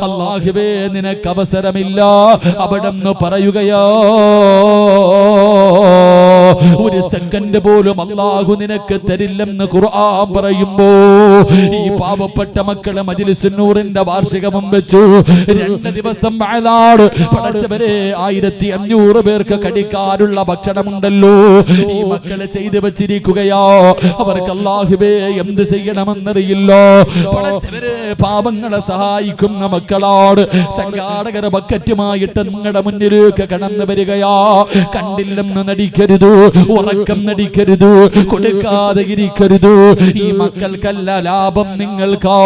അല്ലാഹുവേ നിനക്ക് അവസരമില്ല. അവിടെന്ന് പറയുകയോ, ഒരു സെക്കൻഡ് പോലും അല്ലാഹു നിനക്ക് തരില്ലെന്ന് ഖുർആൻ പറയുമ്പോ ഈ പാവപ്പെട്ട മക്കളെ മജ്ലിസുൻ നൂറിന്റെ വാർഷികവും വെച്ചു 2 ദിവസം വാഴാട് പടച്ചവരെ 1500 പേർക്ക് കടിക്കാനുള്ള ഭക്ഷണമുണ്ടല്ലോ. ഈ മക്കളെ ചെയ്തു വെച്ചിരിക്കുകയോ, അവർക്ക് അല്ലാഹുവേ എന്ത് ചെയ്യണമെന്നറിയില്ല. പടച്ചവരെ പാപങ്ങളെ സഹായിക്കുന്ന മക്കളോട് സംഘാടകർ ബക്കറ്റുമായിട്ട് നിങ്ങളുടെ മുന്നിലേക്ക് കടന്നു വരികയാ. കണ്ടില്ലെന്ന് നടിക്കരുത്, ഉറക്കം നടിക്കരുത്, കൊടുക്കാതെ ഇരിക്കരുത്. ഈ മക്കൾക്കല്ല ലാഭം, നിങ്ങൾക്കാ.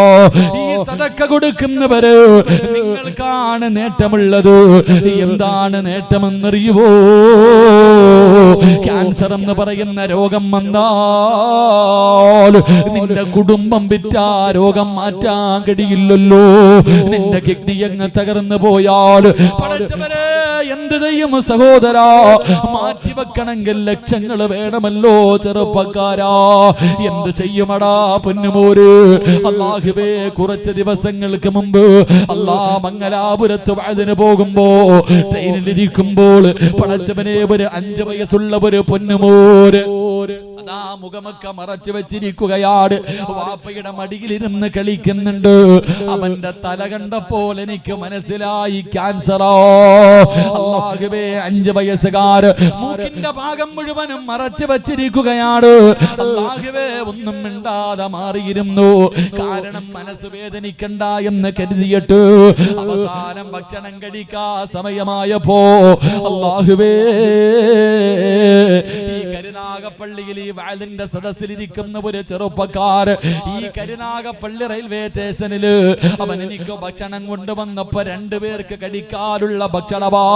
ഈ സദക്ക കൊടുക്കുന്നവര് നിങ്ങൾക്കാണ് നേട്ടമുള്ളത്. എന്താണ് നേട്ടമെന്നറിയുവോ? ക്യാൻസർ എന്ന് പറയുന്ന രോഗം വന്നാൽ നിന്റെ കുടുംബം വിറ്റാ രോഗം മാറ്റാൻ കഴിയില്ലല്ലോ. നിന്റെ കിഡ്നി അങ്ങ് തകർന്നു പോയാൽ പടച്ചവനെ എന്ത് ചെയ്യും സഹോദരാ? മാറ്റിവെക്കണമെങ്കിൽ ലക്ഷങ്ങൾ വേണമല്ലോ ചെറുപ്പക്കാരാ. എന്ത് ചെയ്യുമടാ പൊന്നുമോര്? അല്ലാഹുവേ, കുറച്ച് ദിവസങ്ങൾക്ക് മുമ്പ് മംഗലാപുരത്ത് വഅദിന് പോകുമ്പോ ട്രെയിനിലിരിക്കുമ്പോൾ പടച്ചവനെ ഒരു 5 വയസ്സുള്ള ഒരു പൊന്നുമോര് അതാ മുഖമൊക്കെ മറച്ചു വെച്ചിരിക്കുകയാണ്. വാപ്പയുടെ മടിയിലിരുന്ന് കളിക്കുന്നുണ്ട്. അവന്റെ തല കണ്ടപ്പോൾ എനിക്ക് മനസ്സിലായി ക്യാൻസറോ. അല്ലാഹുവേ, 5 വയസ്സുകാർ മൂക്കിന്റെ ഭാഗം മുഴുവനും മറച്ചു വെച്ചിരിക്കുകയാണ്. അല്ലാഹുവേ, ഒന്നും മിണ്ടാതെ മാറിയിരുന്നു. കാരണം മനസ്സ് വേദനിക്കണ്ട എന്ന് കരുതിയിട്ട് അവസാനം ഭക്ഷണം കഴിക്കാ സമയമായപ്പോ അല്ലാഹുവേ, ഈ കരുനാഗപ്പള്ളിയിൽ ഈ വാലിന്റെ സദസ്സിലിരിക്കുന്ന ഒരു ചെറുപ്പക്കാർ ഈ കരുനാഗപ്പള്ളി റെയിൽവേ സ്റ്റേഷനിൽ അവൻ എനിക്ക് ഭക്ഷണം കൊണ്ടുവന്നപ്പോ 2 പേർക്ക് കഴിക്കാനുള്ള ഭക്ഷണമാ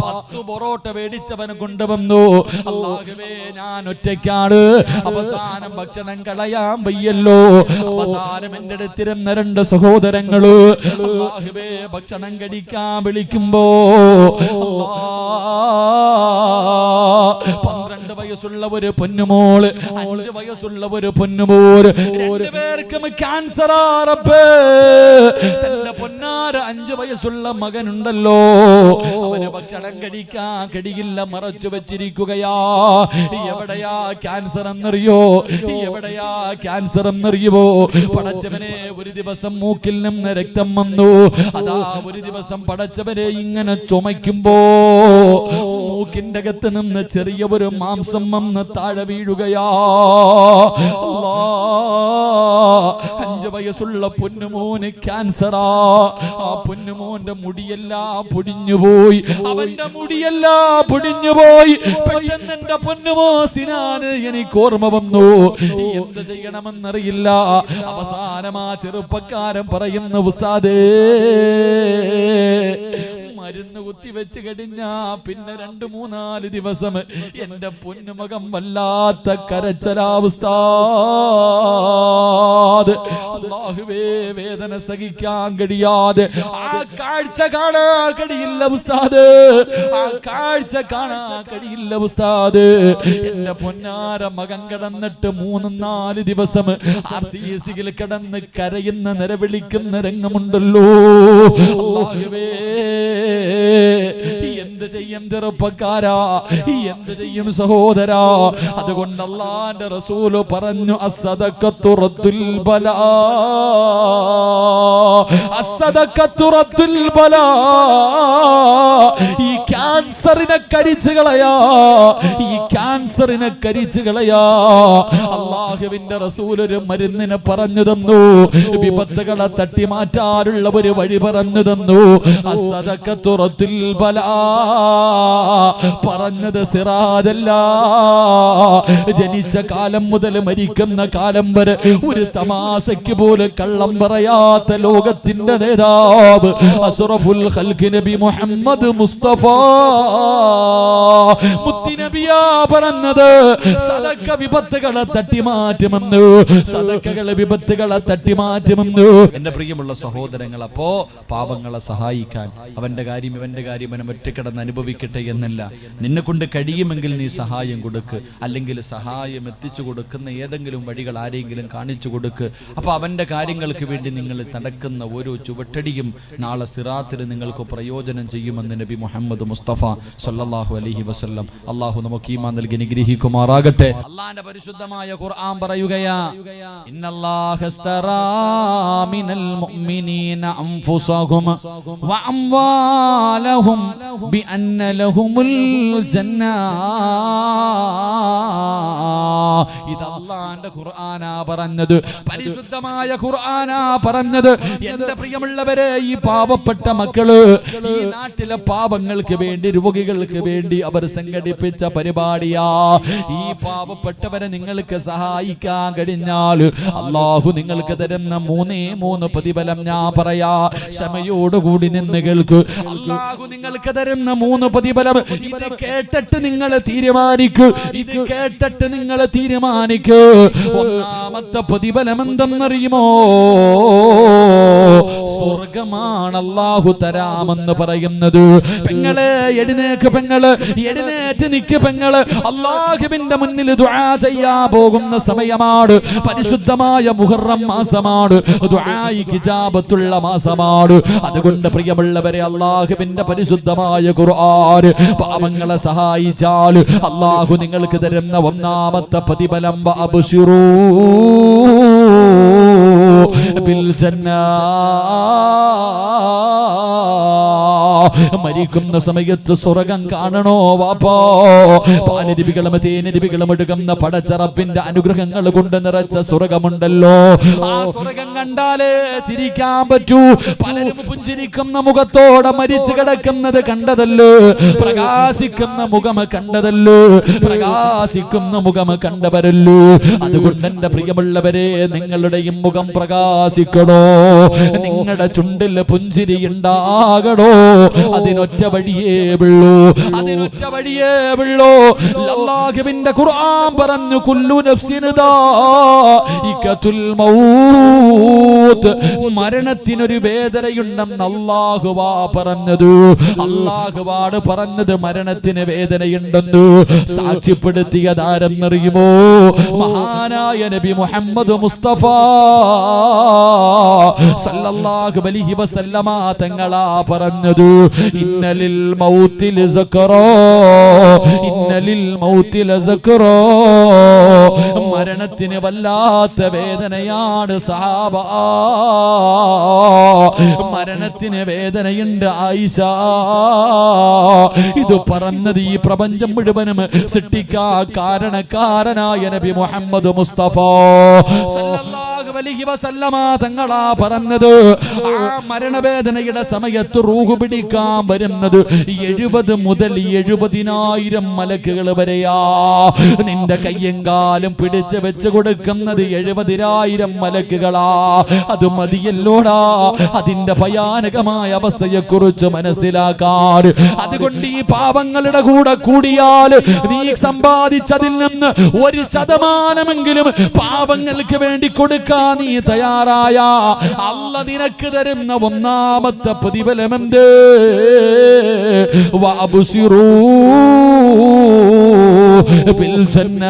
10 പൊറോട്ട മേടിച്ചവൻ കൊണ്ടുവന്നു. അല്ലാഹുവേ, ഞാൻ ഒറ്റയ്ക്കാണ്. അവസാനം ഭക്ഷണം കളയാൻ വയ്യല്ലോ. അവസാനം എന്റെ അടുത്തിരുന്ന 2 സഹോദരങ്ങള് അല്ലാഹുവേ ഭക്ഷണം കഴിക്കാൻ വിളിക്കുമ്പോ 12 വയസ്സ് വയസ്സുള്ള ഒരു പൊന്നുമോള്, 5 വയസ്സുള്ള ഒരു പൊന്നുമോള്, രണ്ടുപേർക്കും ക്യാൻസർ. തന്റെ പൊന്നാര 5 വയസ്സുള്ള മകനുണ്ടല്ലോ, അവന് ഭക്ഷണം കഴിക്കാൻ കഴിയില്ല, മറച്ചു വെച്ചിരിക്കുകയാ. എവിടെയാ ക്യാൻസർ എന്നറിയോ? എവിടെയാ ക്യാൻസർ എന്നറിയുവോ? പടച്ചവനെ, ഒരു ദിവസം മൂക്കിൽ നിന്ന് രക്തം വന്നു. അതാ ഒരു ദിവസം പടച്ചവനെ ഇങ്ങനെ ചുമയ്ക്കുമ്പോ മൂക്കിന്റെ അകത്ത് നിന്ന് ചെറിയ ഒരു മാംസം വന്ന് താഴെ വീഴുകയാ. 5 വയസ്സുള്ള പൊന്നുമോന് ക്യാൻസറാ. ആ പൊന്നുമോന്റെ മുടിയെല്ലാം പൊടിഞ്ഞുപോയി, അവന്റെ മുടിയെല്ലാം പൊടിഞ്ഞുപോയി. പെട്ടെന്ന് എന്റെ പൊന്നുമോസിനാണ് എനിക്ക് ഓർമ്മ വന്നു. എന്ത് ചെയ്യണമെന്നറിയില്ല. അവസാനം ആ ചെറുപ്പക്കാരൻ പറയുന്ന, ഉസ്താദേ, മരുന്ന് കുത്തിവെച്ച് കഴിഞ്ഞാ പിന്നെ 2-3-4 ദിവസം എന്റെ പൊന്നുമകം വല്ലാത്ത കരച്ചലാവസ്ഥ. അല്ലാഹുവേ, വേദന സഹിക്കാൻ കഴിയാതെ ആ കാഴ്ച കാണാൻ കഴിയില്ല ഉസ്താദ്, ആ കാഴ്ച കാണാൻ കഴിയില്ല ഉസ്താദ്. എന്റെ പൊന്നാര മകൻ കിടന്നിട്ട് 3-4 ദിവസം RCSയിൽ കിടന്ന് കരയുന്ന നിലവിളിക്കുന്ന രംഗമുണ്ടല്ലോ. അല്ലാഹുവേ, എന്ത് ചെയ്യും ചെറുപ്പക്കാരാ, എന്ത് ചെയ്യും സഹോദരാ? അതുകൊണ്ട് അല്ലാഹുവിന്റെ റസൂല് പറഞ്ഞു, അസ്സദഖത്തു റദ്ദുൽ ബലാ, അസ്സദഖത്തു റദ്ദുൽ ബലാ. ഈ ക്യാൻസറിനെ കരിച്ചു കളയാ, ഈ ക്യാൻസറിനെ കരിച്ചു കളയാ. അല്ലാഹുവിന്റെ റസൂൽ ഒരു മരുന്നിനെ പറഞ്ഞു തന്നു, വിപത്തുകളെ തട്ടി മാറ്റാനുള്ള ഒരു വഴി പറഞ്ഞു തന്നു. അസ്സദഖത്തു റദ്ദുൽ ബലാ പറഞ്ഞത് സിറാജല്ല. ജനിച്ച കാലം മുതൽ മരിക്കുന്ന കാലം വരെ ഒരു തമാശയ്ക്ക് പോലും കള്ളം പറയാത്ത ലോകത്തിന്റെ നേതാവ് അസ്റഫുൽ ഖൽഖ് നബി മുഹമ്മദ് മുസ്തഫ മുത്തുനബിയാ പറഞ്ഞത്, സദഖ വിപത്തുകളെ തട്ടിമാറ്റുമെന്ന്, സദഖകളെ വിപത്തുകളെ തട്ടിമാറ്റുമെന്ന്. എന്റെ പ്രിയമുള്ള സഹോദരങ്ങൾ, അപ്പോ പാവങ്ങളെ സഹായിക്കാൻ അവന്റെ കാര്യം ഇവന്റെ കാര്യം അവൻ ഒറ്റക്കിടന്ന് അനുഭവിക്കട്ടെ എന്നല്ല. നിന്നെ കൊണ്ട് കഴിയുമെങ്കിൽ നീ സഹായം കൊടുക്ക്, അല്ലെങ്കിൽ സഹായം എത്തിച്ചു കൊടുക്കുന്ന ഏതെങ്കിലും വഴികൾ ആരെങ്കിലും കാണിച്ചു കൊടുക്ക്. അപ്പൊ അവന്റെ കാര്യങ്ങൾക്ക് വേണ്ടി നിങ്ങൾ നടക്കുന്ന ഓരോ ചുവട്ടടിയും നാളെ സിറാത്തിൽ നിങ്ങൾക്ക് പ്രയോജനം ചെയ്യുമെന്ന് നബി മുഹമ്മദ് മുസ്തഫ സല്ലല്ലാഹു അലൈഹി വസല്ലം. അല്ലാഹു നമുക്ക് ഈമാൻ നൽകി അനുഗ്രഹിക്കുമാറാകട്ടെ. അല്ലാഹുവിന്റെ പരിശുദ്ധമായ ഖുർആൻ പറയുകയാ, ഇന്നല്ലാഹ ഇസ്തറാ മിനൽ മുഅ്മിനീന അൻഫുസഹും വ അംവാലഹും ബിഅന്ന ലഹുമുൽ ജന്ന. ഇത് അല്ലാഹുവിന്റെ ഖുർആനാ പറഞ്ഞത്, പരിശുദ്ധമായ ഖുർആനാ പറഞ്ഞത്. എന്റെ പ്രിയമുള്ളവരെ, ഈ പാവപ്പെട്ട മക്കള് ഈ നാട്ടിലെ പാവങ്ങൾക്ക് വേണ്ടി, രോഗികൾക്ക് വേണ്ടി അവർ സംഘടിപ്പിച്ച പരിപാടിയാ. ഈ പാവപ്പെട്ടവരെ നിങ്ങൾക്ക് സഹായിക്കാൻ കഴിഞ്ഞാൽ അല്ലാഹു നിങ്ങൾക്ക് തരുന്ന 3 പ്രതിഫലം ഞാൻ പറയാ. ക്ഷമയോടുകൂടി നിന്ന് കേൾക്ക്. അല്ലാഹു നിങ്ങൾക്ക് തരുന്ന 3 പ്രതിഫലം. ഇത് കേട്ടിട്ട് നിങ്ങൾ തീരുമാനിക്കൂ, ഇത് കേട്ടിട്ട് നിങ്ങൾ തീരുമാനിക്കൂ. ഒന്നാമത്തെ പ്രതിഫലം എന്തെന്നറിയുമോ? സ്വർഗമാണ് അല്ലാഹു തരാമെന്ന് പറയുന്നത്. പെങ്ങളെ എഴുന്നേക്ക്, പെങ്ങള് എഴുന്നേറ്റ് നിക്ക്, പെങ്ങള് അല്ലാഹുവിന്റെ മുന്നിൽ ദുആ ചെയ്യാൻ പോകുന്ന സമയമാണ്. പരിശുദ്ധമായ മുഹറം മാസമാണ്, ദുആയിക്ക് ഇജാബത്തുള്ള മാസമാണ്. അതുകൊണ്ട് പ്രിയമുള്ളവരെ, അല്ലാഹുവിന്റെ പരിശുദ്ധമായ ഖുർആൻ പാവങ്ങളെ സഹായിച്ചാൽ അല്ലാഹു നിങ്ങൾക്ക് തരുന്ന ഒന്നാമത്തെ പ്രതിഫലം അബ്ശിറൂ ബിൽ ജന്നാ. മരിക്കുന്ന സമയത്ത് സ്വർഗം കാണണോ വാപ്പാ? പാലരുവികളും തേനരുവികളും എടുക്കുന്ന പടച്ചറപ്പിന്റെ അനുഗ്രഹങ്ങൾ കൊണ്ട് നിറച്ച സ്വർഗമുണ്ടല്ലോ. ആ സ്വർഗം കണ്ടാലേ ചിരിക്കാൻ പറ്റൂ. പലരും പുഞ്ചിരിക്കുന്ന മുഖത്തോടെ മരിച്ചു കിടക്കുന്നത് കണ്ടതല്ലോ, പ്രകാശിക്കുന്ന മുഖം കണ്ടതല്ലോ, പ്രകാശിക്കുന്ന മുഖം കണ്ടവരല്ലോ. അതുകൊണ്ട് എന്റെ പ്രിയമുള്ളവരെ, നിങ്ങളുടെയും മുഖം പ്രകാശിക്കണോ, നിങ്ങളുടെ ചുണ്ടിൽ പുഞ്ചിരി ഉണ്ടാകണോ, അതിനൊറ്റ വഴിയേ ഉള്ളൂ, അതിനൊറ്റ വഴിയേ ഉള്ളൂ. അല്ലാഹുവിന്റെ ഖുർആൻ പറഞ്ഞു കുല്ലു നഫ്സിൻ ദാഇഖത്തുൽ മൗത്ത്, മരണത്തിനൊരു വേദനയുണ്ടെന്ന് അല്ലാഹുവാ പറഞ്ഞത്. അല്ലാഹുവാണ് പറഞ്ഞത് മരണത്തിന് വേദനയുണ്ടെന്ന്. സാക്ഷ്യപ്പെടുത്തിയതാരെന്നറിയുമോ? മഹാനായ നബി മുഹമ്മദ് മുസ്തഫ സല്ലല്ലാഹു അലൈഹി വസല്ലമ തങ്ങളാ പറഞ്ഞത്. ഇന്നലിൽ മൗതി ലസക്റാ, ഇന്നലിൽ മൗതി ലസക്റാ, മരണത്തിന് വല്ലാത്ത വേദനയാണ് സഹാബ, മരണത്തിന് വേദനയുണ്ട് ആയിഷ. ഇത് പറഞ്ഞത് ഈ പ്രപഞ്ചം മുഴുവനും സൃഷ്ടിക്കാ കാരണക്കാരനായ നബി മുഹമ്മദ് മുസ്തഫ സല്ലല്ലാഹു അലൈഹി വസല്ലമ തങ്ങളാ പറഞ്ഞത്. ആ മരണവേദനയുടെ സമയത്ത് റൂഹ് പിടിക്കാൻ വരുന്നത് 70 മുതൽ 70,000 മലക്കുകൾ വരെയാ. നിന്റെ കയ്യും കാലും പിടിച്ച് വെച്ച് കൊടുക്കുന്നത് 70,000 മലക്കുകളാ. അത് മതിയല്ലോടാ അതിന്റെ ഭയാനകമായ അവസ്ഥയെ കുറിച്ച് മനസ്സിലാക്കാൻ. അതുകൊണ്ട് ഈ പാപങ്ങളുടെ കൂടെ കൂടിയാൽ നീ സമ്പാദിച്ചതിൽ നിന്ന് 1% പാപങ്ങൾക്ക് വേണ്ടി കൊടുക്കാൻ നീ തയ്യാറായ അല്ലാഹു നിനക്ക് തരുന്ന ഒന്നാമത്തെ പ്രതിഫലമെന്ത്? വഅബ്സിറൂ ബിൽ ജന്ന,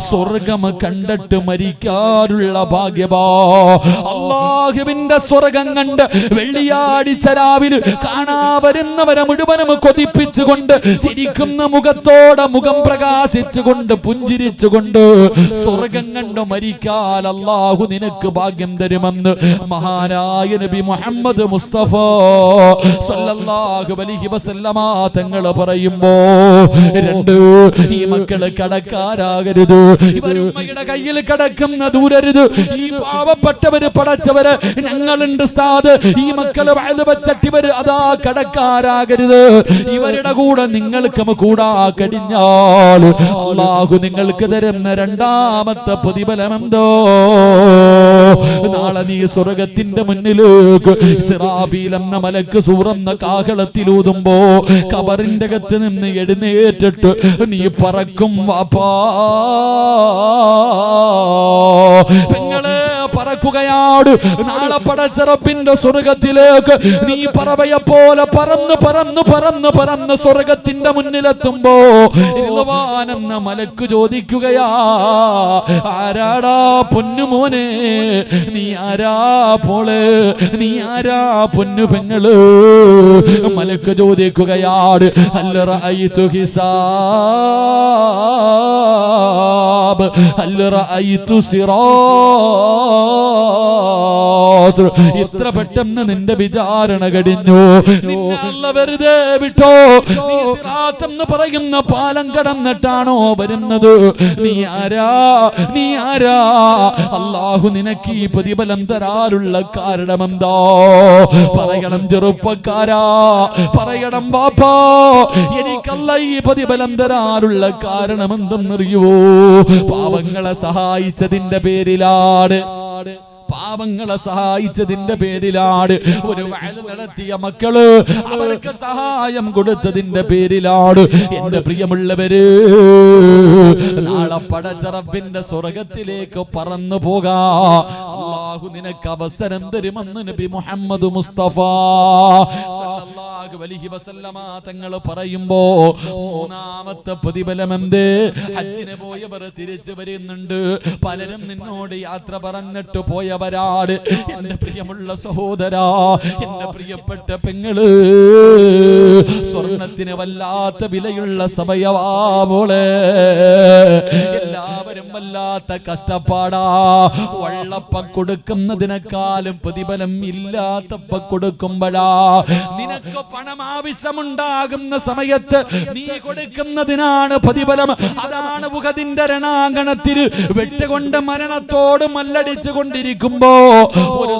സ്വർഗം കണ്ടിട്ട് മരിക്കാനുള്ള ഭാഗ്യമാ. അല്ലാഹുവിന്റെ സ്വർഗം കണ്ട് വെള്ളിയാഴ്ച രാവിലെ കാണാ വരുന്നവരെ മുഴുവനും കൊതിപ്പിച്ചുകൊണ്ട് ചിരിക്കുന്ന മുഖത്തോടെ മുഖം പ്രകാശിച്ചുകൊണ്ട് പുഞ്ചിരിച്ചുകൊണ്ട് സ്വർഗം കണ്ട് മരിക്കാൻ അല്ലാഹു നിനക്ക് ഭാഗ്യം തരുമെന്ന് മഹാനായ നബി മുഹമ്മദ് മുസ്തഫ സല്ലല്ലാഹു അലൈഹി വസല്ലമ തങ്ങൾ പറയുമ്പോ, രണ്ട്, ഈ മക്കള് കടക്കാരാകരുത്, ഇവരുമ്മയുടെ കയ്യിൽ കിടക്കുന്ന ദൂരരുത്. ഈ പാവപ്പെട്ടവര് പടച്ചവര് ഞങ്ങളുണ്ട് സ്ഥാത്, ഈ മക്കള് വഴുതുവച്ചട്ടിവര് അതാ കടക്കാരാകരുത്. ഇവരുടെ കൂടെ നിങ്ങൾക്ക് കൂടാ കഴിഞ്ഞാൽ അല്ലാഹു നിങ്ങൾക്ക് തരുന്ന രണ്ടാമത്തെ പ്രതിഫലമെന്തോ? നാളെ നീ സ്വർഗത്തിന്റെ മുന്നിലേക്ക് ഇസ്രാഫീൽ എന്ന മലക്ക് സൂറന്ന കാഹളത്തിലൂതുമ്പോ ഖബറിന്റെ അകത്ത് നിന്ന് എഴുന്നേറ്റിട്ട് നീ പറക്കും വാപ്പാ. പെങ്ങളെ പറക്കുകയാണ്. നാളെ പടച്ച റബ്ബിന്റെ സ്വർഗത്തിലേക്ക് നീ പറവയെ പോലെ പറന്ന് പറന്ന് പറന്ന് പറന്ന് സ്വർഗത്തിന്റെ മുന്നിലെത്തുമ്പോ എന്ന മലക്ക് ചോദിക്കുകയാ, ആരാടാ പൊന്നുമോനെ, നീ ആരാ പോള്, നീ ആരാ പൊന്നു പെങ്ങള്? മലക്ക് ചോദിക്കുകയാണ്, ഹൽ റഅയ്തു ഹിസാബ്, ഹൽ റഅയ്തു സിറാത്ത്. ഇത്ര പെട്ടെന്ന് നിന്റെ വിചാരണ കഴിഞ്ഞു, നിന്നെ അല്ലാഹു വെറുതെ വിട്ടോ? നീ സിറാത്ത് എന്ന് പറയുന്ന പാലം കടന്നിട്ടാണോ വരുന്നത്? നീ ആരാ, നീ ആരാ? അല്ലാഹു നിനക്ക് ഈ പ്രതിഫലം തരാനുള്ള കാരണമെന്താ? പറയണം ചെറുപ്പക്കാരാ, പറയണം ബാപ്പാ, എനിക്കല്ല ഈ പ്രതിഫലം തരാനുള്ള കാരണം എന്തെന്നറിയുവോ? പാവങ്ങളെ സഹായിച്ചതിന്റെ പേരിലാണ്, പാവങ്ങളെ സഹായിച്ചതിന്റെ പേരിലാണ്, ഒരു വഅദ് നടത്തിയ മക്കള് അവർക്ക് സഹായം കൊടുത്തതിന്റെ പേരിലാണ്. എന്റെ പ്രിയമുള്ളവര്, നാളെ പടച്ച റബ്ബിന്റെ സ്വർഗത്തിലേക്ക് പറന്നു പോകാ അല്ലാഹു നിനക്ക് അവസരം തരുമെന്ന് നബി മുഹമ്മദ് മുസ്തഫ സല്ലല്ലാഹു അലൈഹി വസല്ലമ തങ്ങൾ പറയുമ്പോ മൂന്നാമത്തെ പ്രതിഫലം എന്ത്? ഹജ്ജിന് പോയവർ തിരിച്ചു വരുന്നുണ്ട്. പലരും നിന്നോട് യാത്ര പറഞ്ഞിട്ട് പോയവരാണ്. എന്റെ പ്രിയമുള്ള സഹോദരാ, എന്റെ പ്രിയപ്പെട്ട പെങ്ങള്, സ്വർണത്തിന് വല്ലാത്ത വിലയുള്ള സമയവാവോളെ, എല്ലാവരും വല്ലാത്ത കഷ്ടപ്പാടാ. വള്ളപ്പ കൊടുക്കുന്നതിനേക്കാളും പ്രതിഫലം ഇല്ലാത്തപ്പ കൊടുക്കുമ്പോഴാ. നിനക്ക് പണം ആവശ്യമുണ്ടാകുന്ന സമയത്ത് നീ കൊടുക്കുന്നതിനാണ് പ്രതിഫലം. അതാണ് ഉഹദിന്റെ രണാങ്കണത്തിൽ വെട്ടുകൊണ്ട് മരണത്തോട് മല്ലടിച്ചു കൊണ്ടിരിക്കുമ്പോ ഒരു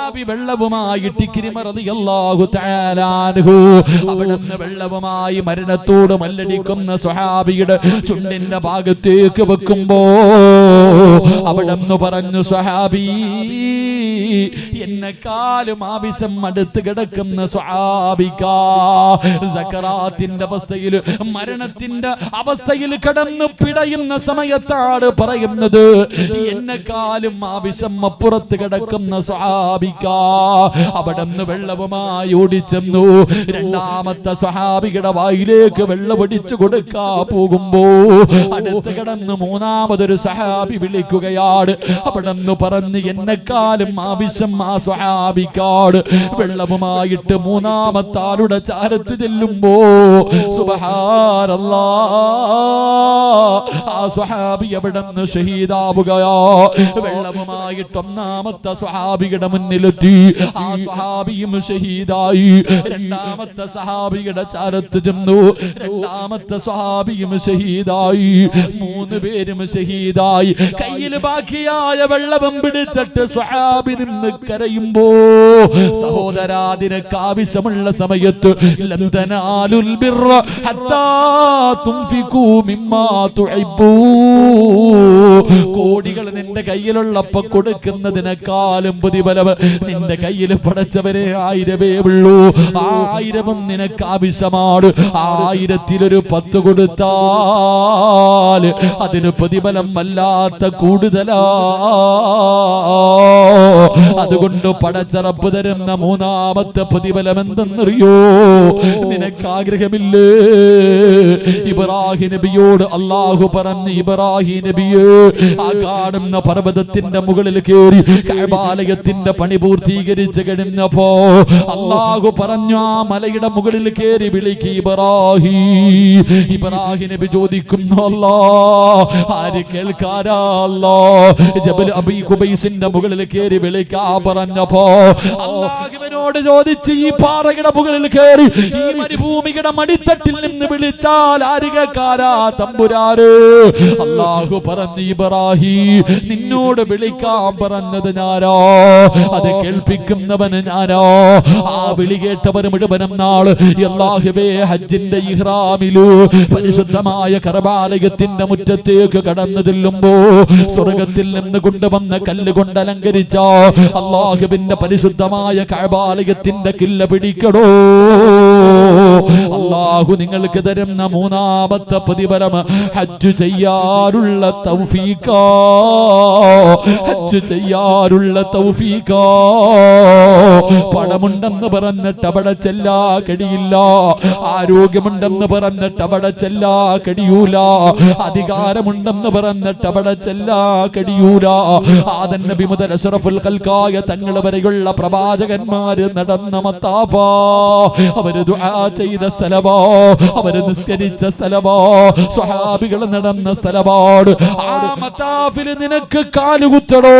സ്വഹാബി വെള്ളവുമായിട്ട് ഇക്രിമ റളിയല്ലാഹു തആല അൻഹു അവിടുന്ന് വെള്ളവുമായി മരണത്തോട് മല്ലടിക്കുന്ന സ്വഹാബിയുടെ ചുണ്ടിന്റെ ഭാഗത്തേക്ക് വെക്കുമ്പോ അവിടുന്ന് പറഞ്ഞു, സ്വഹാബി, എന്നെക്കാളും ആവശ്യം അടുത്ത് കിടക്കുന്ന സ്വഹാബിക സക്കറാത്തിന്റെ അവസ്ഥയിൽ, മരണത്തിന്റെ അവസ്ഥയിൽ കടന്നു പിടയുന്ന സമയത്താണ് പറയുന്നത്, എന്നെക്കാളും ആവശ്യം അപ്പുറത്ത് കിടക്കുന്ന സ്വഹാബിക. അവിടുന്ന് വെള്ളവുമായി ഓടിച്ചെന്നു. രണ്ടാമത്തെ സ്വഹാബിയുടെ വായിലേക്ക് വെള്ളം ഒടിച്ചു കൊടുക്കാ പോകുമ്പോ അടുത്ത് കിടന്ന് മൂന്നാമതൊരു സ്വഹാബി വിളിക്കുകയാണ്. അവിടുന്ന് പറഞ്ഞു, എന്നെക്കാളും ആവശ്യം ആ സ്വഹാബിക്കാട്. വെള്ളവുമായിട്ട് മൂന്നാമത്തെ ആളുടെ ചാരത്ത് ചെല്ലുമ്പോ സുബ്ഹാനല്ലാഹ്, ആ സ്വഹാബി അവിടുന്ന് ഷഹീദാവുകയോ. വെള്ളവുമായിട്ട് ഒന്നാമത്തെ സ്വഹാബിയുടെ മുന്നിലെത്തി. ആ സ്വഹാബിയും ഷഹീദായി. രണ്ടാമത്തെ സ്വഹാബിയുടെ ചാരത്ത് ചെന്നു. രണ്ടാമത്തെ സ്വഹാബിയും ഷഹീദായി. മൂന്ന് പേരും ഷഹീദായി. കയ്യിൽ ബാക്കിയായ വെള്ളവും പിടിച്ചിട്ട് സ്വഹാബി നിന്ന് കരയുമ്പോ, സഹോദരാ, നിനക്ക് ആവശ്യമുള്ള സമയത്ത് ലൻ തനാലുൽ ബിർറ ഹത്താ തുൻഫികൂ മിമ്മാ തുഹിബ്ബൂ, കോടികൾ നിന്റെ കയ്യിലുള്ളപ്പോ കൊടുക്കുന്നതിനേക്കാളും പ്രതിഫലം നിന്റെ കയ്യിൽ പടച്ചവരെ 1000 ഉള്ളൂ. 1000 നിനക്ക് ആവശ്യമാണ്. 1000-ൽ 10 കൊടുത്താൽ അതിന് പ്രതിഫലം വല്ലാത്ത കൂടുതലാ. അതുകൊണ്ട് പടച്ചറപ്പ് തരുന്ന മൂന്നാമത്തെ പ്രതിഫലം എന്തെന്നറിയോ? നിനക്ക് ആഗ്രഹമില്ലേ? ഇബ്രാഹിം നബിയോട് അല്ലാഹു പറഞ്ഞു, ഇബ്രാഹിം നബിയെ, ആ കാണുന്ന പർവ്വതത്തിന്റെ മുകളിൽ കയറി കഅബാലയത്തിന്റെ പണി പൂർത്തീകരിച്ച് കഴിഞ്ഞപ്പോ അല്ലാഹു പറഞ്ഞു, ആ മലയുടെ മുകളിൽ കയറി വിളിക്ക് ഇബ്രാഹിം. ഇബ്രാഹിം നബി ചോദിക്കുന്നു, അല്ലാഹ്, ആര് കേൾക്കാരാ? അല്ലാഹ്, ജബൽ അബീ ഖുബൈസിന്റെ മുകളിൽ കയറി വിളിക്കാ പറഞ്ഞപ്പോ അല്ലാഹുവിനോട് ചോദിച്ച്, ഈ പാറയുടെ മുകളിൽ കയറി ഈ മരുഭൂമിയുടെ മടിത്തട്ടിൽ നിന്ന് വിളിച്ചാൽ ആര് കേൾക്കാരാ തമ്പുരാര്? അല്ലാഹു പറഞ്ഞു, ഇബ്രാഹിം, നിന്നോട് വിളിക്കാൻ പറഞ്ഞത് ഞാനോ, അത് കേൾപ്പിക്കുന്നവന് ഞാനോ. ആ വിളി കേട്ടവർ മുഴുവനും നാള് അല്ലാഹുവേ ഹജ്ജിന്റെ ഇഹ്റാമിലു പരിശുദ്ധമായ കഅബാലയത്തിന്റെ മുറ്റത്തേക്ക് കടന്നു ചെല്ലുമ്പോ സ്വർഗത്തിൽ നിന്ന് കൊണ്ടുവന്ന കല്ലുകൊണ്ട് അലങ്കരിച്ച അല്ലാഹുവിന്റെ പരിശുദ്ധമായ കഅബാലയത്തിന്റെ കില്ല പിടിക്കണോ. അല്ലാഹു നിങ്ങൾക്ക് തരുന്ന മൂന്നാമത്തെ പ്രതിഫലം ഹജ്ജ് ചെയ്യാനുള്ള തൗഫീഖാ. ഹജ്ജ് ചെയ്യാനുള്ള തൗഫീഖാ. പണമുണ്ടെന്ന് പറഞ്ഞിട്ട് അവിടെ ചെല്ലാ കഴിയില്ല. ആരോഗ്യമുണ്ടെന്ന് പറഞ്ഞിട്ട് അവിടെ ചെല്ലാ കഴിയൂല. അധികാരമുണ്ടെന്ന് പറഞ്ഞിട്ട് അവിടെ ചെല്ലാ കഴിയൂല. ആദം നബി മുതൽ അഷ്റഫുൽ ഖൽഖായ തങ്ങൾ വരെയുള്ള പ്രവാചകന്മാര് നടന്ന മത്താഫാ, അവര് ദുആ ചെയ്ത സ്ഥലമോ, അവര് നിസ്കരിച്ച സ്ഥലമോ, സ്വഹാബികൾ നടന്ന സ്ഥലമാണ്. ആ മത്താഫിൽ നിനക്ക് കാലുകുത്തണോ?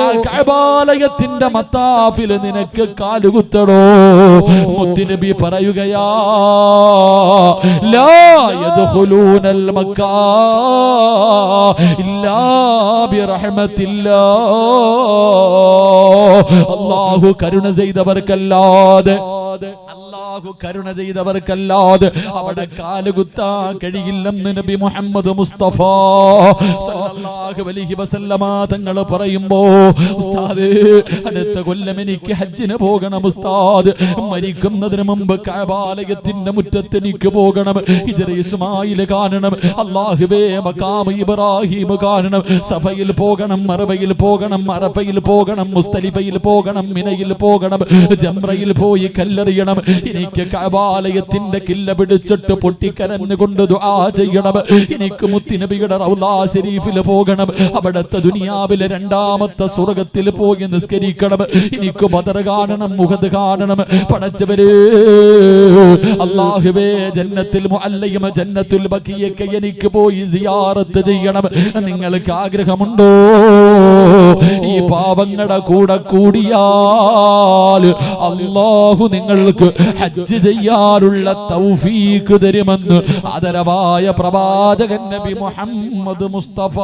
ആ കഅബാലയത്തിന്റെ മത്താഫിൽ നിനക്ക് കാലുകുത്തണോ? മുത്തുനബി പറയുകയാ, ലാ യദ്ഖുലൂനൽ മക്കാ ഇല്ലാ ബിറഹ്മത്തില്ലാഹ്. അല്ലാഹു കരുണ ചെയ്തവർക്കല്ലാതെ, അല്ലാഹു കരുണ ചെയ്തവർക്കല്ലാതെ അവിടെ കാലുകുത്താൻ കഴിയില്ലെന്ന് നബി മുഹമ്മദ് മുസ്തഫ സല്ലല്ലാഹു അലൈഹി വസല്ലമ തങ്ങൾ പറയുമ്പോ, ഉസ്താദ്, അടുത്ത കൊല്ലം എനിക്ക് ഹജ്ജിന് പോകണം ഉസ്താദ്. മരിക്കുന്നതിന് മുമ്പ് കഅബാലയത്തിന്റെ മുറ്റത്ത് എനിക്ക് പോകണം. ഹിജ്റ ഇസ്മായിൽ കാണണം. അല്ലാഹുവേ, മഖാം ഇബ്രാഹിം കാണണം. സഫയിൽ പോകണം, മർവയിൽ പോകണം, അറഫയിൽ പോകണം, മുസ്തലിഫയിൽ പോകണം, മിനയിൽ പോകണം, ജംറയിൽ പോയി കല്ലെറിയണം. എനിക്ക് കഅബാലയത്തിന്റെ കില്ല പിടിച്ചിട്ട് പൊട്ടിക്കരഞ്ഞുകൊണ്ട് ദുആ ചെയ്യണം. എനിക്ക് മുത്തുനബിയുടെ റൗളാ ശരീഫിൽ പോകണം. അവിടുത്തെ ദുനിയാവിലെ രണ്ടാമത്തെ സ്വർഗ്ഗത്തിൽ പോയി നിസ്കരിക്കണം. എനിക്ക് ബദർ കാണണം, മുഹദ് കാണണം. പടച്ചവരേ, അല്ലാഹുവേ, ജന്നത്തുൽ മുഅല്ലയും ജന്നത്തുൽ ബഖിയൊക്കെ എനിക്ക് പോയി സിയാറത്ത് ചെയ്യണം. നിങ്ങൾക്ക് ആഗ്രഹമുണ്ടോ? ഈ പാവങ്ങളുടെ കൂടെ കൂടിയാൽ അല്ലാഹു നിങ്ങൾക്ക് ഹജ്ജ് ചെയ്യാനുള്ള തൗഫീഖ് തരുമെന്ന് ആദരവായ പ്രവാചകൻ നബി മുഹമ്മദ് മുസ്തഫ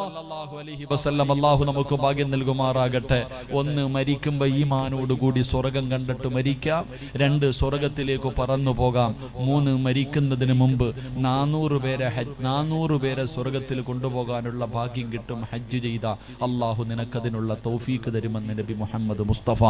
സല്ലല്ലാഹു അലൈഹി വസല്ലം അല്ലാഹു നമുക്ക് ഭാഗ്യം നൽകുമാറാകട്ടെ. ഒന്ന്, മരിക്കുമ്പോൾ ഈമാനോട് കൂടി സ്വർഗം കണ്ടിട്ട് മരിക്കാം. 2, സ്വർഗത്തിലേക്ക് പറന്നു പോകാം. 3, മരിക്കുന്നതിന് മുമ്പ് 400 പേരെ സ്വർഗത്തിൽ കൊണ്ടുപോകാനുള്ള ഭാഗ്യം കിട്ടും. ഹജ്ജ് ചെയ്ത അല്ലാഹു നിനക്കതിനുള്ള തൗഫീക്ക് തരുമെന്ന് നബി മുഹമ്മദ് മുസ്തഫ.